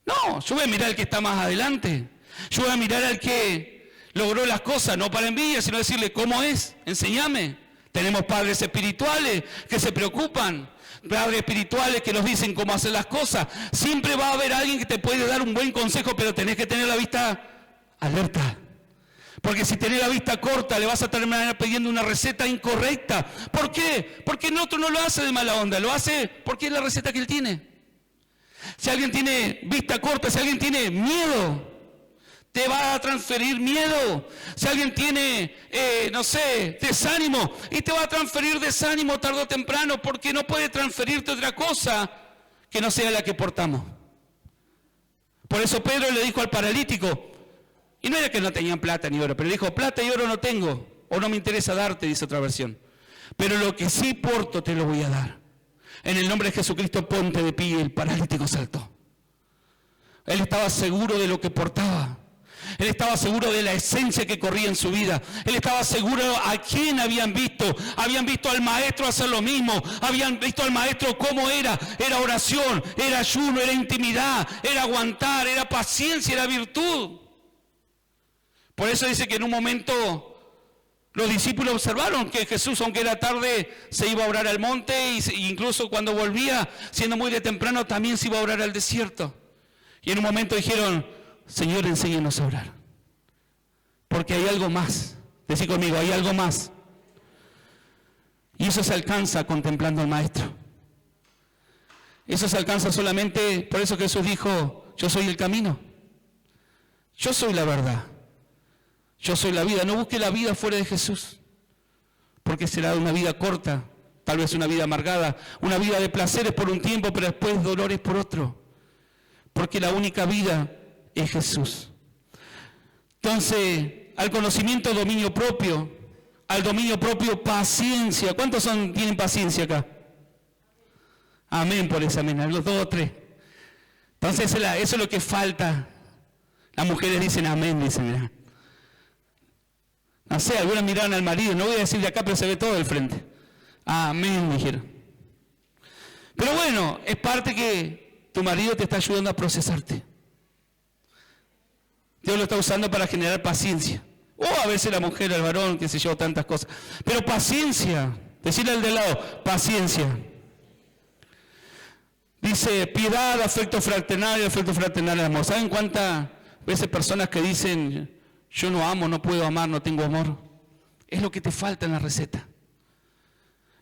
No, yo voy a mirar al que está más adelante. Yo voy a mirar al que logró las cosas, no para envidia, sino decirle, ¿cómo es? Enséñame. Tenemos padres espirituales que se preocupan, padres espirituales que nos dicen cómo hacer las cosas. Siempre va a haber alguien que te puede dar un buen consejo, pero tenés que tener la vista alerta. Porque si tenés la vista corta, le vas a terminar pidiendo una receta incorrecta. ¿Por qué? Porque el otro no lo hace de mala onda, lo hace porque es la receta que él tiene. Si alguien tiene vista corta, si alguien tiene miedo, te va a transferir miedo. Si alguien tiene, no sé, desánimo, y te va a transferir desánimo tarde o temprano, porque no puede transferirte otra cosa que no sea la que portamos. Por eso Pedro le dijo al paralítico, y no era que no tenían plata ni oro, pero le dijo, plata y oro no tengo, o no me interesa darte, dice otra versión. Pero lo que sí porto te lo voy a dar. En el nombre de Jesucristo ponte de pie, y el paralítico saltó. Él estaba seguro de lo que portaba. Él estaba seguro de la esencia que corría en su vida. Él estaba seguro a quién habían visto. Habían visto al maestro hacer lo mismo. Habían visto al maestro cómo era. Era oración, era ayuno, era intimidad, era aguantar, era paciencia, era virtud. Por eso dice que en un momento los discípulos observaron que Jesús, aunque era tarde, se iba a orar al monte, e incluso cuando volvía, siendo muy de temprano, también se iba a orar al desierto. Y en un momento dijeron, Señor, enséñanos a orar. Porque hay algo más. Decí conmigo, hay algo más. Y eso se alcanza contemplando al Maestro. Eso se alcanza solamente, por eso Jesús dijo, yo soy el camino. Yo soy la verdad. Yo soy la vida. No busque la vida fuera de Jesús, porque será una vida corta, tal vez una vida amargada, una vida de placeres por un tiempo, pero después dolores por otro. Porque la única vida es Jesús. Entonces, al conocimiento, dominio propio. Al dominio propio, paciencia. ¿Cuántos tienen paciencia acá? Amén por ese amén. Los 2 o 3. Entonces, eso es lo que falta. Las mujeres dicen amén, dicen, mirá. No sé, algunas miraron al marido, no voy a decir de acá, pero se ve todo del frente. Amén, dijeron. Pero bueno, es parte que tu marido te está ayudando a procesarte. Dios lo está usando para generar paciencia. O a veces la mujer, el varón, qué sé yo, tantas cosas. Pero paciencia, decirle al de lado, paciencia. Dice, piedad, afecto fraternal amor. ¿Saben cuántas veces personas que dicen, yo no amo, no puedo amar, no tengo amor? Es lo que te falta en la receta.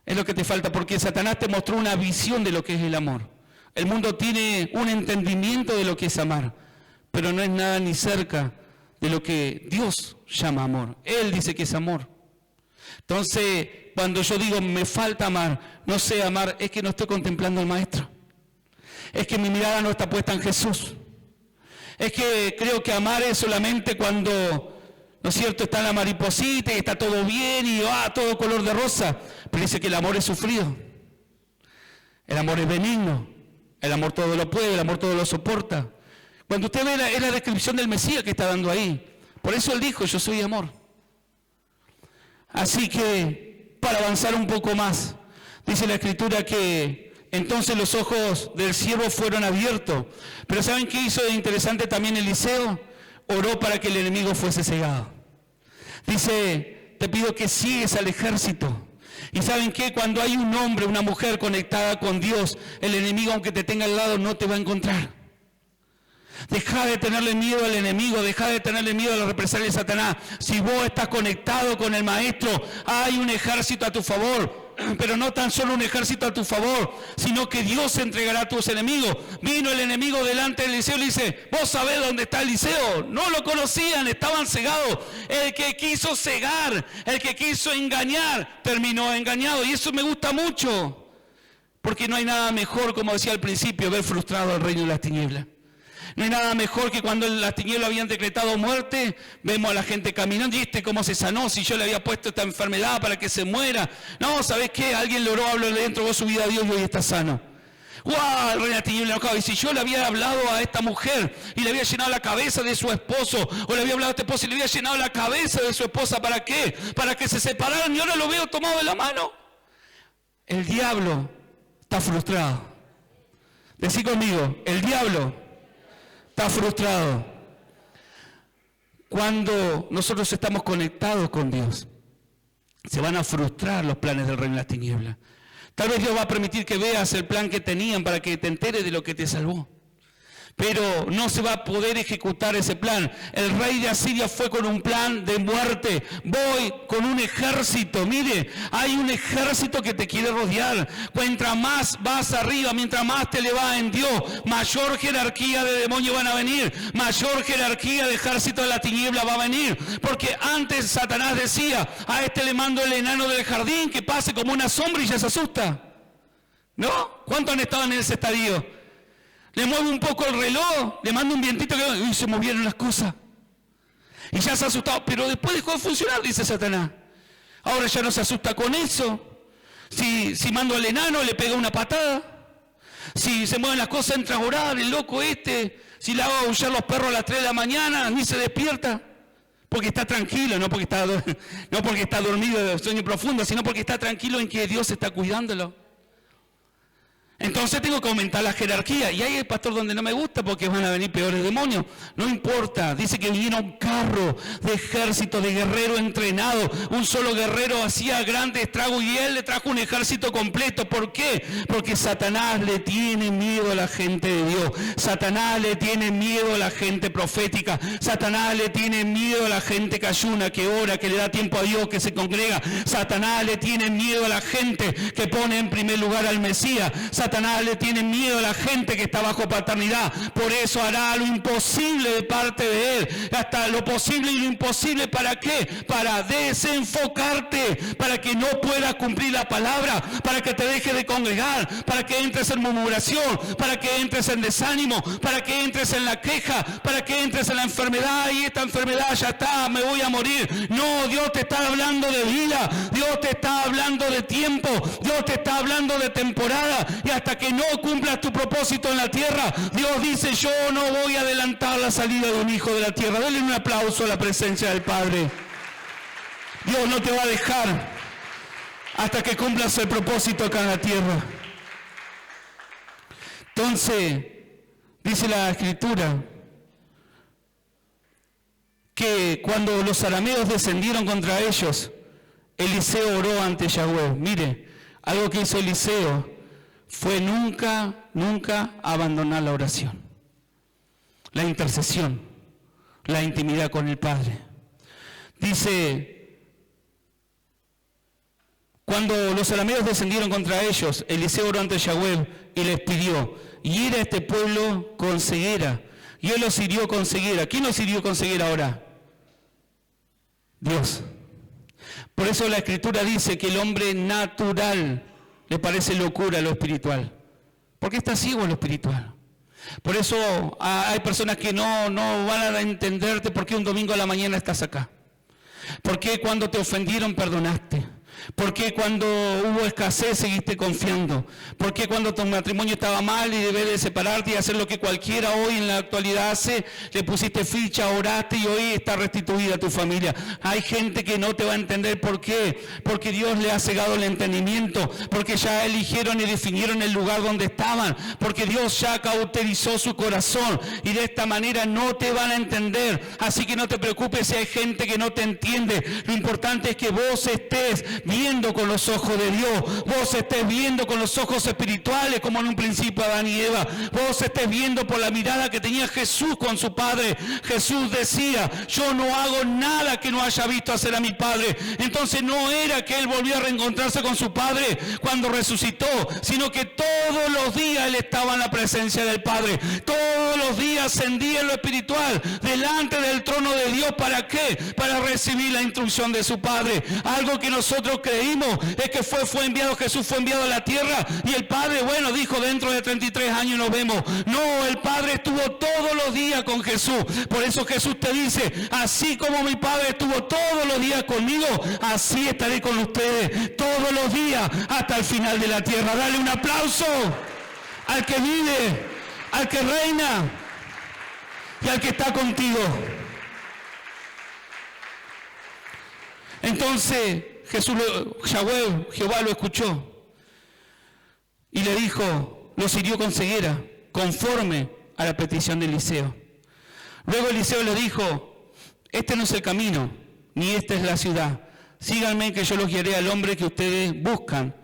Es lo que te falta, porque Satanás te mostró una visión de lo que es el amor. El mundo tiene un entendimiento de lo que es amar, pero no es nada ni cerca de lo que Dios llama amor. Él dice que es amor. Entonces, cuando yo digo me falta amar, no sé amar, es que no estoy contemplando al Maestro. Es que mi mirada no está puesta en Jesús. Es que creo que amar es solamente cuando, ¿no es cierto?, está la mariposita y está todo bien y todo color de rosa. Pero dice que el amor es sufrido. El amor es benigno. El amor todo lo puede, el amor todo lo soporta. Cuando usted ve es la descripción del Mesías que está dando ahí. Por eso él dijo, yo soy amor. Así que, para avanzar un poco más, dice la Escritura que entonces los ojos del siervo fueron abiertos. Pero ¿saben qué hizo de interesante también Eliseo? Oró para que el enemigo fuese cegado. Dice, te pido que sigues al ejército. Y ¿saben qué? Cuando hay un hombre, una mujer conectada con Dios, el enemigo, aunque te tenga al lado, no te va a encontrar. Deja de tenerle miedo al enemigo, deja de tenerle miedo a la represalia de Satanás. Si vos estás conectado con el Maestro, hay un ejército a tu favor. Pero no tan solo un ejército a tu favor, sino que Dios entregará a tus enemigos. Vino el enemigo delante de Eliseo y le dice, ¿vos sabés dónde está Eliseo? No lo conocían, estaban cegados. El que quiso cegar, el que quiso engañar, terminó engañado. Y eso me gusta mucho, porque no hay nada mejor, como decía al principio, ver frustrado el reino de las tinieblas. No hay nada mejor que cuando las tinieblas habían decretado muerte, vemos a la gente caminando, y cómo se sanó, si yo le había puesto esta enfermedad para que se muera. No, ¿sabés qué? Alguien le oró, habló de dentro, vos su vida a Dios y hoy está sano. ¡Guau! El rey de la tiniebla enojado. Y si yo le había hablado a esta mujer y le había llenado la cabeza de su esposo, o le había hablado a este esposo y le había llenado la cabeza de su esposa, ¿para qué? Para que se separaran, y ahora lo veo tomado de la mano. El diablo está frustrado. Decí conmigo, el diablo está frustrado. Cuando nosotros estamos conectados con Dios, se van a frustrar los planes del reino de las tinieblas. Tal vez Dios va a permitir que veas el plan que tenían para que te enteres de lo que te salvó. Pero no se va a poder ejecutar ese plan. El rey de Asiria fue con un plan de muerte. Voy con un ejército. Mire, hay un ejército que te quiere rodear. Mientras más vas arriba, mientras más te elevas en Dios, mayor jerarquía de demonios van a venir. Mayor jerarquía de ejército de la tiniebla va a venir. Porque antes Satanás decía, a este le mando el enano del jardín que pase como una sombra y ya se asusta. ¿No? ¿Cuántos han estado en ese estadio? Le mueve un poco el reloj, le manda un vientito y se movieron las cosas. Y ya se ha asustado, pero después dejó de funcionar, dice Satanás. Ahora ya no se asusta con eso. Si mando al enano, le pega una patada. Si se mueven las cosas, entra a orar, el loco este. Si le hago aullar los perros a las 3 de la mañana, ni se despierta. Porque está tranquilo, no porque está dormido de sueño profundo, sino porque está tranquilo en que Dios está cuidándolo. Entonces tengo que aumentar la jerarquía. Y ahí el pastor donde no me gusta porque van a venir peores demonios. No importa. Dice que vino un carro de ejército, de guerrero entrenado. Un solo guerrero hacía grandes estragos y él le trajo un ejército completo. ¿Por qué? Porque Satanás le tiene miedo a la gente de Dios. Satanás le tiene miedo a la gente profética. Satanás le tiene miedo a la gente que ayuna, que ora, que le da tiempo a Dios, que se congrega. Satanás le tiene miedo a la gente que pone en primer lugar al Mesías. Satanás le tiene miedo a la gente que está bajo paternidad. Por eso hará lo imposible de parte de él. Hasta lo posible y lo imposible. ¿Para qué? Para desenfocarte. Para que no puedas cumplir la palabra. Para que te dejes de congregar. Para que entres en murmuración. Para que entres en desánimo. Para que entres en la queja. Para que entres en la enfermedad. Y esta enfermedad ya está, me voy a morir. No, Dios te está hablando de vida. Dios te está hablando de tiempo. Dios te está hablando de temporada. Y hasta que no cumplas tu propósito en la tierra, Dios dice, yo no voy a adelantar la salida de un hijo de la tierra. Denle un aplauso a la presencia del Padre. Dios no te va a dejar hasta que cumplas el propósito acá en la tierra. Entonces, dice la Escritura, que cuando los arameos descendieron contra ellos, Eliseo oró ante Yahweh. Mire, algo que hizo Eliseo fue nunca abandonar la oración, la intercesión, la intimidad con el Padre. Dice, cuando los arameos descendieron contra ellos, Eliseo oró ante Yahweh y les pidió, hiera a este pueblo con ceguera. Y él los hirió con ceguera. ¿Quién los hirió con ceguera ahora? Dios. Por eso la Escritura dice que el hombre natural le parece locura lo espiritual. Porque está ciego en lo espiritual. Por eso hay personas que no van a entenderte por qué un domingo a la mañana estás acá. ¿Por qué cuando te ofendieron perdonaste? ¿Por qué cuando hubo escasez seguiste confiando? ¿Por qué cuando tu matrimonio estaba mal y debes de separarte y hacer lo que cualquiera hoy en la actualidad hace, le pusiste ficha, oraste y hoy está restituida tu familia? Hay gente que no te va a entender. ¿Por qué? Porque Dios le ha cegado el entendimiento, porque ya eligieron y definieron el lugar donde estaban, porque Dios ya cauterizó su corazón y de esta manera no te van a entender. Así que no te preocupes si hay gente que no te entiende. Lo importante es que vos estés viendo con los ojos de Dios, vos estés viendo con los ojos espirituales como en un principio Adán y Eva, vos estés viendo por la mirada que tenía Jesús con su Padre. Jesús decía: yo no hago nada que no haya visto hacer a mi Padre. Entonces no era que Él volvió a reencontrarse con su Padre cuando resucitó, sino que todos los días Él estaba en la presencia del Padre, todos los días ascendía en lo espiritual delante del trono de Dios. ¿Para qué? Para recibir la instrucción de su Padre. Algo que nosotros creímos es que fue enviado, Jesús fue enviado a la tierra y el Padre, bueno, dijo: dentro de 33 años nos vemos. No, el Padre estuvo todos los días con Jesús. Por eso Jesús te dice: así como mi Padre estuvo todos los días conmigo, así estaré con ustedes todos los días hasta el final de la tierra. Dale un aplauso al que vive, al que reina y al que está contigo. Entonces Jehová lo escuchó y le dijo, los hirió con ceguera, conforme a la petición de Eliseo. Luego Eliseo le dijo: este no es el camino, ni esta es la ciudad. Síganme que yo los guiaré al hombre que ustedes buscan.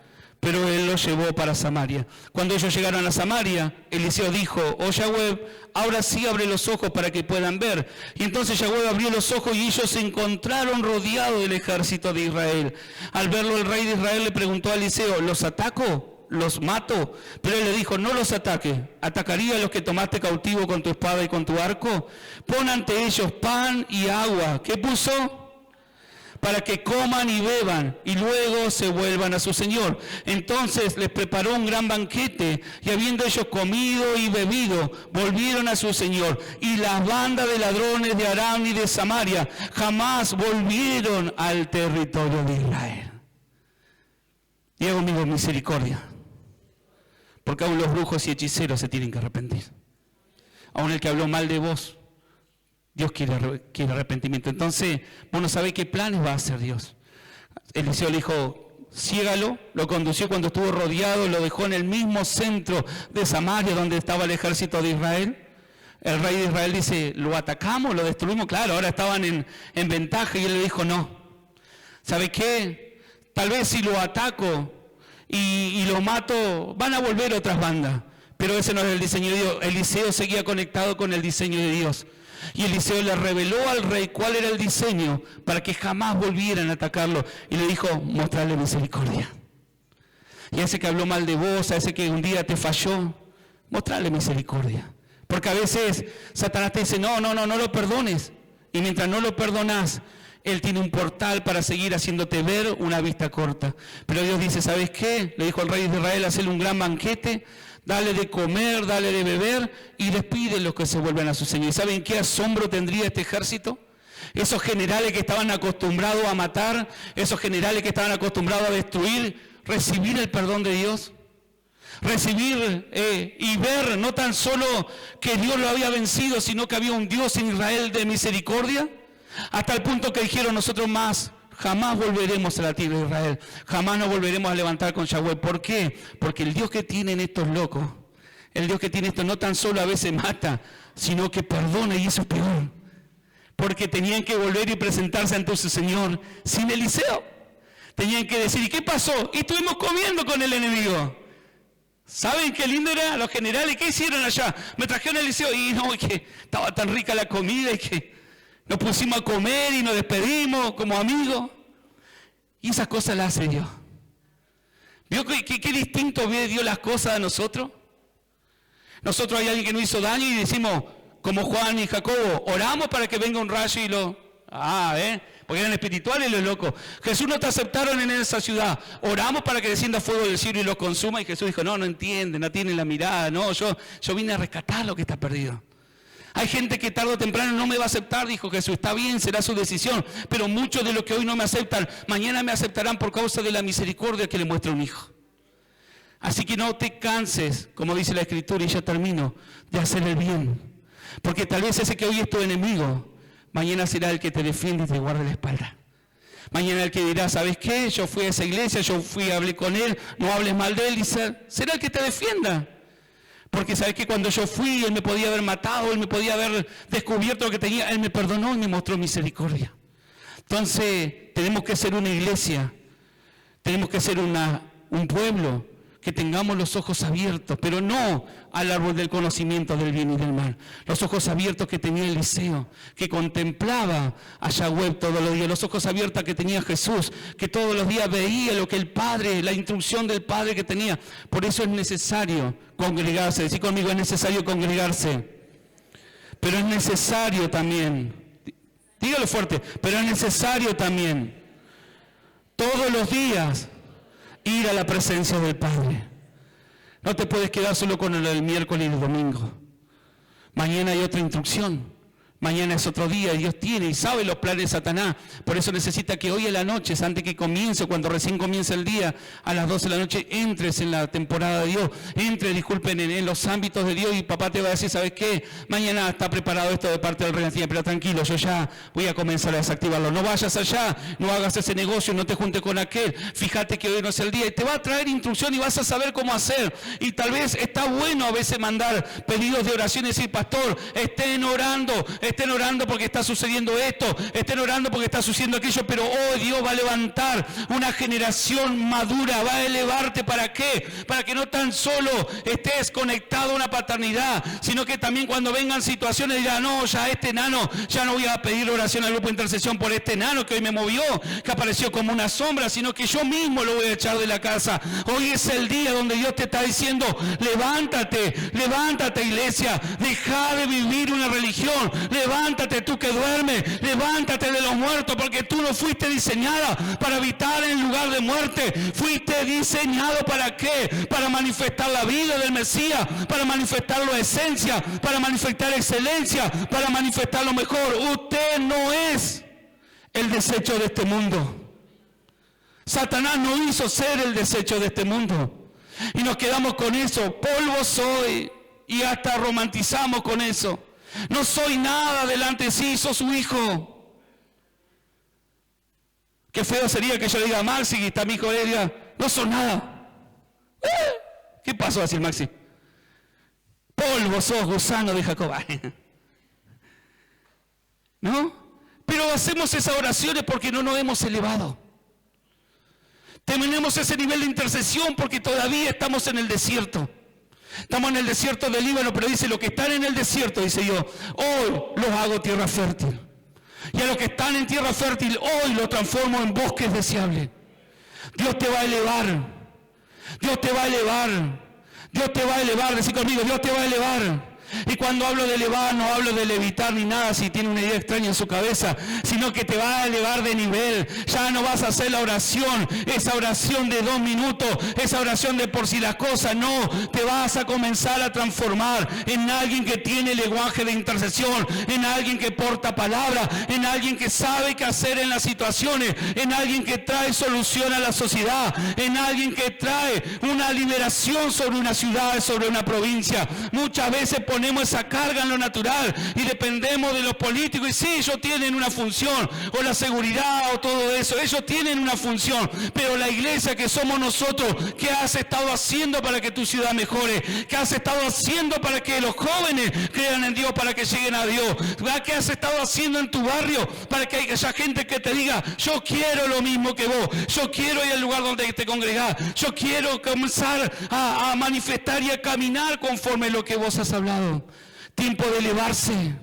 Pero él los llevó para Samaria. Cuando ellos llegaron a Samaria, Eliseo dijo: oh Yahweh, ahora sí abre los ojos para que puedan ver. Y entonces Yahweh abrió los ojos y ellos se encontraron rodeados del ejército de Israel. Al verlo, el rey de Israel le preguntó a Eliseo: ¿los ataco? ¿Los mato? Pero él le dijo: no los ataque. ¿Atacaría a los que tomaste cautivo con tu espada y con tu arco? Pon ante ellos pan y agua. ¿Qué puso? Para que coman y beban y luego se vuelvan a su señor. Entonces les preparó un gran banquete y habiendo ellos comido y bebido, volvieron a su señor. Y las bandas de ladrones de Aram y de Samaria jamás volvieron al territorio de Israel. Diga conmigo: misericordia. Porque aún los brujos y hechiceros se tienen que arrepentir. Aún el que habló mal de vos, Dios quiere arrepentimiento. Entonces, vos no sabés qué planes va a hacer Dios. Eliseo le dijo: ciégalo, lo condució cuando estuvo rodeado, lo dejó en el mismo centro de Samaria donde estaba el ejército de Israel. El rey de Israel dice: ¿lo atacamos? ¿Lo destruimos? Claro, ahora estaban en ventaja y él le dijo: no. ¿Sabe qué? Tal vez si lo ataco y lo mato, van a volver otras bandas. Pero ese no es el diseño de Dios. Eliseo seguía conectado con el diseño de Dios. Y Eliseo le reveló al rey cuál era el diseño para que jamás volvieran a atacarlo. Y le dijo: mostrarle misericordia. Y a ese que habló mal de vos, a ese que un día te falló, mostrarle misericordia. Porque a veces Satanás te dice: no lo perdones. Y mientras no lo perdonas, él tiene un portal para seguir haciéndote ver una vista corta. Pero Dios dice: ¿sabes qué? Le dijo al rey de Israel: hacerle un gran banquete, dale de comer, dale de beber y despide los que se vuelven a su señor. ¿Y saben qué asombro tendría este ejército? Esos generales que estaban acostumbrados a matar, esos generales que estaban acostumbrados a destruir, recibir el perdón de Dios. Recibir y ver no tan solo que Dios lo había vencido, sino que había un Dios en Israel de misericordia. Hasta el punto que dijeron: nosotros más jamás volveremos a la tierra de Israel, jamás nos volveremos a levantar con Yahweh. ¿Por qué? Porque el Dios que tienen estos locos, el Dios que tiene esto, no tan solo a veces mata, sino que perdona, y eso es peor. Porque tenían que volver y presentarse ante su Señor sin Eliseo. Tenían que decir: ¿y qué pasó? Y estuvimos comiendo con el enemigo. ¿Saben qué lindo era? Los generales, ¿qué hicieron allá? Me trajeron a Eliseo y no, que estaba tan rica la comida y que nos pusimos a comer y nos despedimos como amigos. Y esas cosas las hace Dios. ¿Vio qué distinto ve Dios las cosas a nosotros? Nosotros hay alguien que nos hizo daño y decimos, como Juan y Jacobo, oramos para que venga un rayo y lo... porque eran espirituales los locos. Jesús no te aceptaron en esa ciudad. Oramos para que descienda fuego del cielo y los consuma. Y Jesús dijo: no entienden, no tienen la mirada. No, yo vine a rescatar lo que está perdido. Hay gente que tarde o temprano no me va a aceptar, dijo Jesús. Está bien, será su decisión. Pero muchos de los que hoy no me aceptan, mañana me aceptarán por causa de la misericordia que le muestra un hijo. Así que no te canses, como dice la Escritura, y ya termino, de hacer el bien. Porque tal vez ese que hoy es tu enemigo, mañana será el que te defiende y te guarde la espalda. Mañana el que dirá, ¿sabes qué? Yo fui a esa iglesia, hablé con él, no hables mal de él. Y será el que te defienda. Porque sabes que cuando yo fui, él me podía haber matado, él me podía haber descubierto lo que tenía, él me perdonó y me mostró misericordia. Entonces, tenemos que ser una iglesia, tenemos que ser un pueblo, que tengamos los ojos abiertos, pero no al árbol del conocimiento del bien y del mal. Los ojos abiertos que tenía Eliseo, que contemplaba a Yahweh todos los días. Los ojos abiertos que tenía Jesús, que todos los días veía lo que el Padre, la instrucción del Padre que tenía. Por eso es necesario congregarse. Decí conmigo, es necesario congregarse. Pero es necesario también, dígalo fuerte, pero es necesario también, todos los días, ir a la presencia del Padre. No te puedes quedar solo con el miércoles y el domingo. Mañana hay otra instrucción. Mañana es otro día y Dios tiene y sabe los planes de Satanás. Por eso necesita que hoy en la noche, antes que comience, cuando recién comienza el día, a las 12 de la noche, entres en la temporada de Dios. Disculpen, en los ámbitos de Dios, y papá te va a decir, ¿sabes qué? Mañana está preparado esto de parte del Rey, pero tranquilo, yo ya voy a comenzar a desactivarlo. No vayas allá, no hagas ese negocio, no te juntes con aquel. Fíjate que hoy no es el día y te va a traer instrucción y vas a saber cómo hacer. Y tal vez está bueno a veces mandar pedidos de oración y decir, pastor, estén orando porque está sucediendo esto, estén orando porque está sucediendo aquello, pero hoy Dios va a levantar una generación madura, va a elevarte. ¿Para qué? Para que no tan solo estés conectado a una paternidad, sino que también cuando vengan situaciones dirás, no, ya este enano, ya no voy a pedir oración al grupo de intercesión por este enano que hoy me movió, que apareció como una sombra, sino que yo mismo lo voy a echar de la casa. Hoy es el día donde Dios te está diciendo, levántate, iglesia, deja de vivir una religión, levántate tú que duermes, levántate de los muertos, porque tú no fuiste diseñada para habitar en lugar de muerte. Fuiste diseñado ¿para qué? Para manifestar la vida del Mesías, para manifestar la esencia, para manifestar excelencia, para manifestar lo mejor. Usted no es el desecho de este mundo. Satanás no hizo ser el desecho de este mundo. Y nos quedamos con eso, polvo soy, y hasta romantizamos con eso. No soy nada delante de sí, sos su hijo. Qué feo sería que yo le diga a Maxi, y está mi hijo, le diga, no sos nada. ¿Qué pasó así, Maxi? Polvo sos, gusano de Jacob. ¿No? Pero hacemos esas oraciones porque no nos hemos elevado. Tenemos ese nivel de intercesión porque todavía estamos en el desierto. Estamos en el desierto del Líbano, pero dice, los que están en el desierto, dice yo, hoy los hago tierra fértil. Y a los que están en tierra fértil, hoy los transformo en bosques deseables. Dios te va a elevar. Dios te va a elevar. Dios te va a elevar. Decí conmigo, Dios te va a elevar. Y cuando hablo de elevar, no hablo de levitar ni nada si tiene una idea extraña en su cabeza, sino que te va a elevar de nivel. Ya no vas a hacer la oración, esa oración de 2 minutos, esa oración de por si las cosas, no, te vas a comenzar a transformar en alguien que tiene lenguaje de intercesión, en alguien que porta palabra, en alguien que sabe qué hacer en las situaciones, en alguien que trae solución a la sociedad, en alguien que trae una liberación sobre una ciudad, sobre una provincia. Muchas veces ponemos esa carga en lo natural y dependemos de los políticos, y sí, ellos tienen una función, o la seguridad o todo eso, ellos tienen una función, pero la iglesia que somos nosotros, ¿qué has estado haciendo para que tu ciudad mejore? ¿Qué has estado haciendo para que los jóvenes crean en Dios, para que lleguen a Dios? ¿Qué has estado haciendo en tu barrio para que haya gente que te diga, yo quiero lo mismo que vos, yo quiero ir al lugar donde te congregás, yo quiero comenzar a manifestar y a caminar conforme a lo que vos has hablado? Tiempo de elevarse.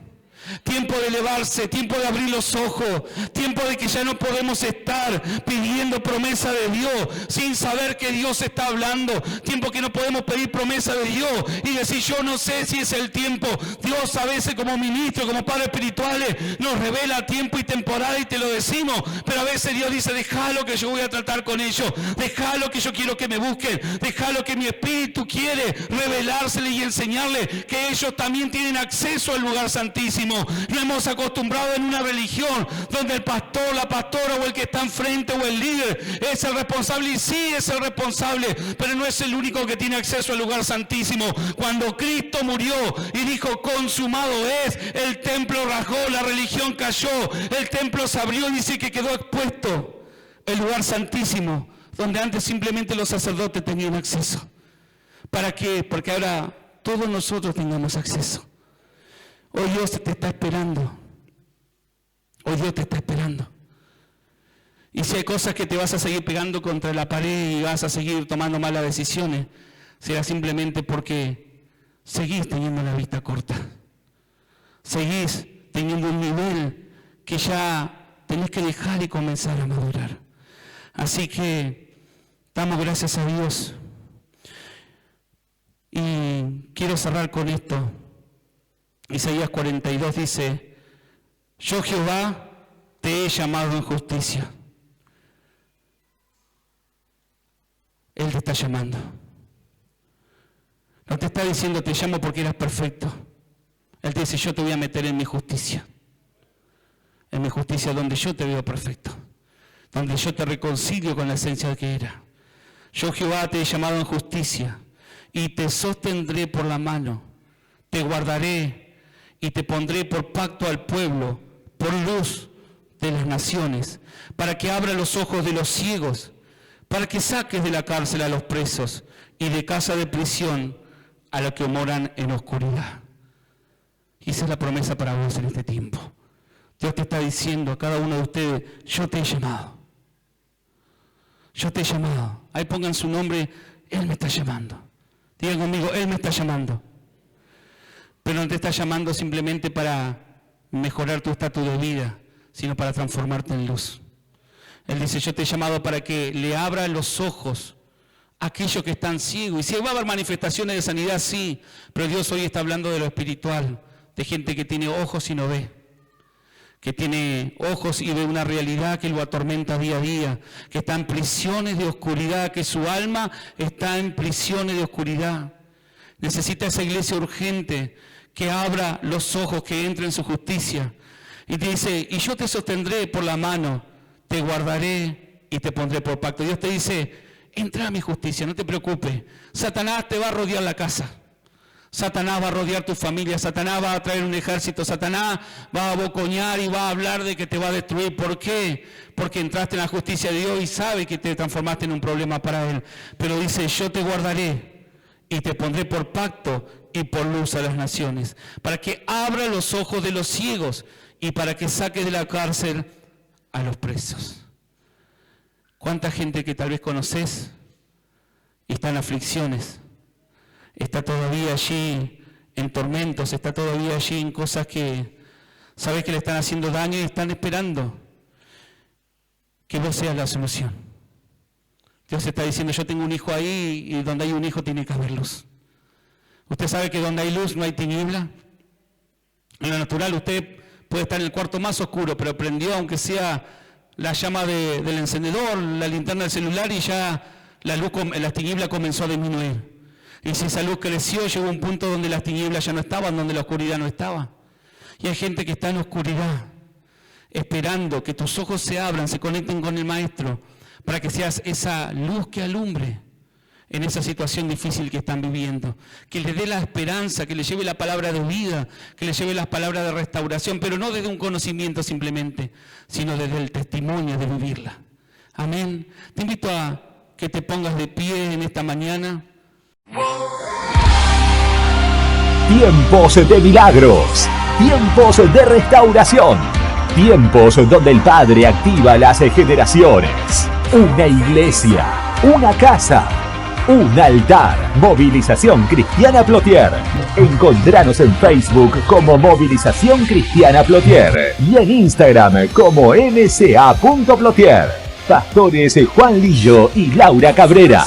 Tiempo de elevarse, tiempo de abrir los ojos, tiempo de que ya no podemos estar pidiendo promesa de Dios sin saber que Dios está hablando. Tiempo que no podemos pedir promesa de Dios y decir yo no sé si es el tiempo. Dios a veces como ministro, como padres espirituales nos revela tiempo y temporada y te lo decimos, pero a veces Dios dice déjalo que yo voy a tratar con ellos, déjalo que yo quiero que me busquen, déjalo que mi espíritu quiere revelársele y enseñarle que ellos también tienen acceso al lugar santísimo. No hemos acostumbrado en una religión donde el pastor, la pastora o el que está enfrente o el líder es el responsable, y sí es el responsable, pero no es el único que tiene acceso al lugar santísimo. Cuando Cristo murió y dijo consumado es, el templo rajó, la religión cayó, el templo se abrió y dice que quedó expuesto el lugar santísimo donde antes simplemente los sacerdotes tenían acceso. ¿Para qué? Porque ahora todos nosotros tengamos acceso. Hoy Dios te está esperando. Hoy Dios te está esperando. Y si hay cosas que te vas a seguir pegando contra la pared y vas a seguir tomando malas decisiones, será simplemente porque seguís teniendo la vista corta. Seguís teniendo un nivel que ya tenés que dejar y comenzar a madurar. Así que damos gracias a Dios. Y quiero cerrar con esto. Isaías 42 dice, yo Jehová te he llamado en justicia. Él te está llamando. No te está diciendo te llamo porque eras perfecto. Él te dice yo te voy a meter en mi justicia. En mi justicia donde yo te veo perfecto. Donde yo te reconcilio con la esencia que era. Yo Jehová te he llamado en justicia y te sostendré por la mano. Te guardaré y te pondré por pacto al pueblo, por luz de las naciones, para que abra los ojos de los ciegos, para que saques de la cárcel a los presos y de casa de prisión a los que moran en oscuridad. Y esa es la promesa para vos en este tiempo. Dios te está diciendo a cada uno de ustedes, yo te he llamado. Yo te he llamado. Ahí pongan su nombre, Él me está llamando. Digan conmigo, Él me está llamando. Pero no te está llamando simplemente para mejorar tu estatus de vida, sino para transformarte en luz. Él dice, yo te he llamado para que le abra los ojos a aquellos que están ciegos. Y si va a haber manifestaciones de sanidad, sí, pero Dios hoy está hablando de lo espiritual, de gente que tiene ojos y no ve, que tiene ojos y ve una realidad que lo atormenta día a día, que está en prisiones de oscuridad, que su alma está en prisiones de oscuridad. Necesita esa iglesia urgente que abra los ojos, que entre en su justicia. Y te dice, y yo te sostendré por la mano, te guardaré y te pondré por pacto. Dios te dice, entra a mi justicia, no te preocupes. Satanás te va a rodear la casa. Satanás va a rodear tu familia. Satanás va a traer un ejército. Satanás va a bocoñar y va a hablar de que te va a destruir. ¿Por qué? Porque entraste en la justicia de Dios y sabe que te transformaste en un problema para Él. Pero dice, yo te guardaré y te pondré por pacto y por luz a las naciones, para que abra los ojos de los ciegos y para que saque de la cárcel a los presos. ¿Cuánta gente que tal vez conoces y está en aflicciones, está todavía allí en tormentos, está todavía allí en cosas que sabes que le están haciendo daño y están esperando que vos seas la solución? Dios está diciendo, yo tengo un hijo ahí y donde hay un hijo tiene que haber luz. Usted sabe que donde hay luz no hay tiniebla. En lo natural usted puede estar en el cuarto más oscuro, pero prendió aunque sea la llama del encendedor, la linterna del celular y ya las tinieblas comenzó a disminuir. Y si esa luz creció, llegó a un punto donde las tinieblas ya no estaban, donde la oscuridad no estaba. Y hay gente que está en oscuridad, esperando que tus ojos se abran, se conecten con el Maestro, para que seas esa luz que alumbre en esa situación difícil que están viviendo, que le dé la esperanza, que le lleve la palabra de vida, que le lleve las palabras de restauración, pero no desde un conocimiento simplemente, sino desde el testimonio de vivirla. Amén. Te invito a que te pongas de pie en esta mañana. Tiempos de milagros, tiempos de restauración, tiempos donde el Padre activa las generaciones. Una iglesia, una casa. Un altar. Movilización Cristiana Plotier. Encontranos en Facebook como Movilización Cristiana Plotier y en Instagram como mca.plotier. Pastores Juan Lillo y Laura Cabrera.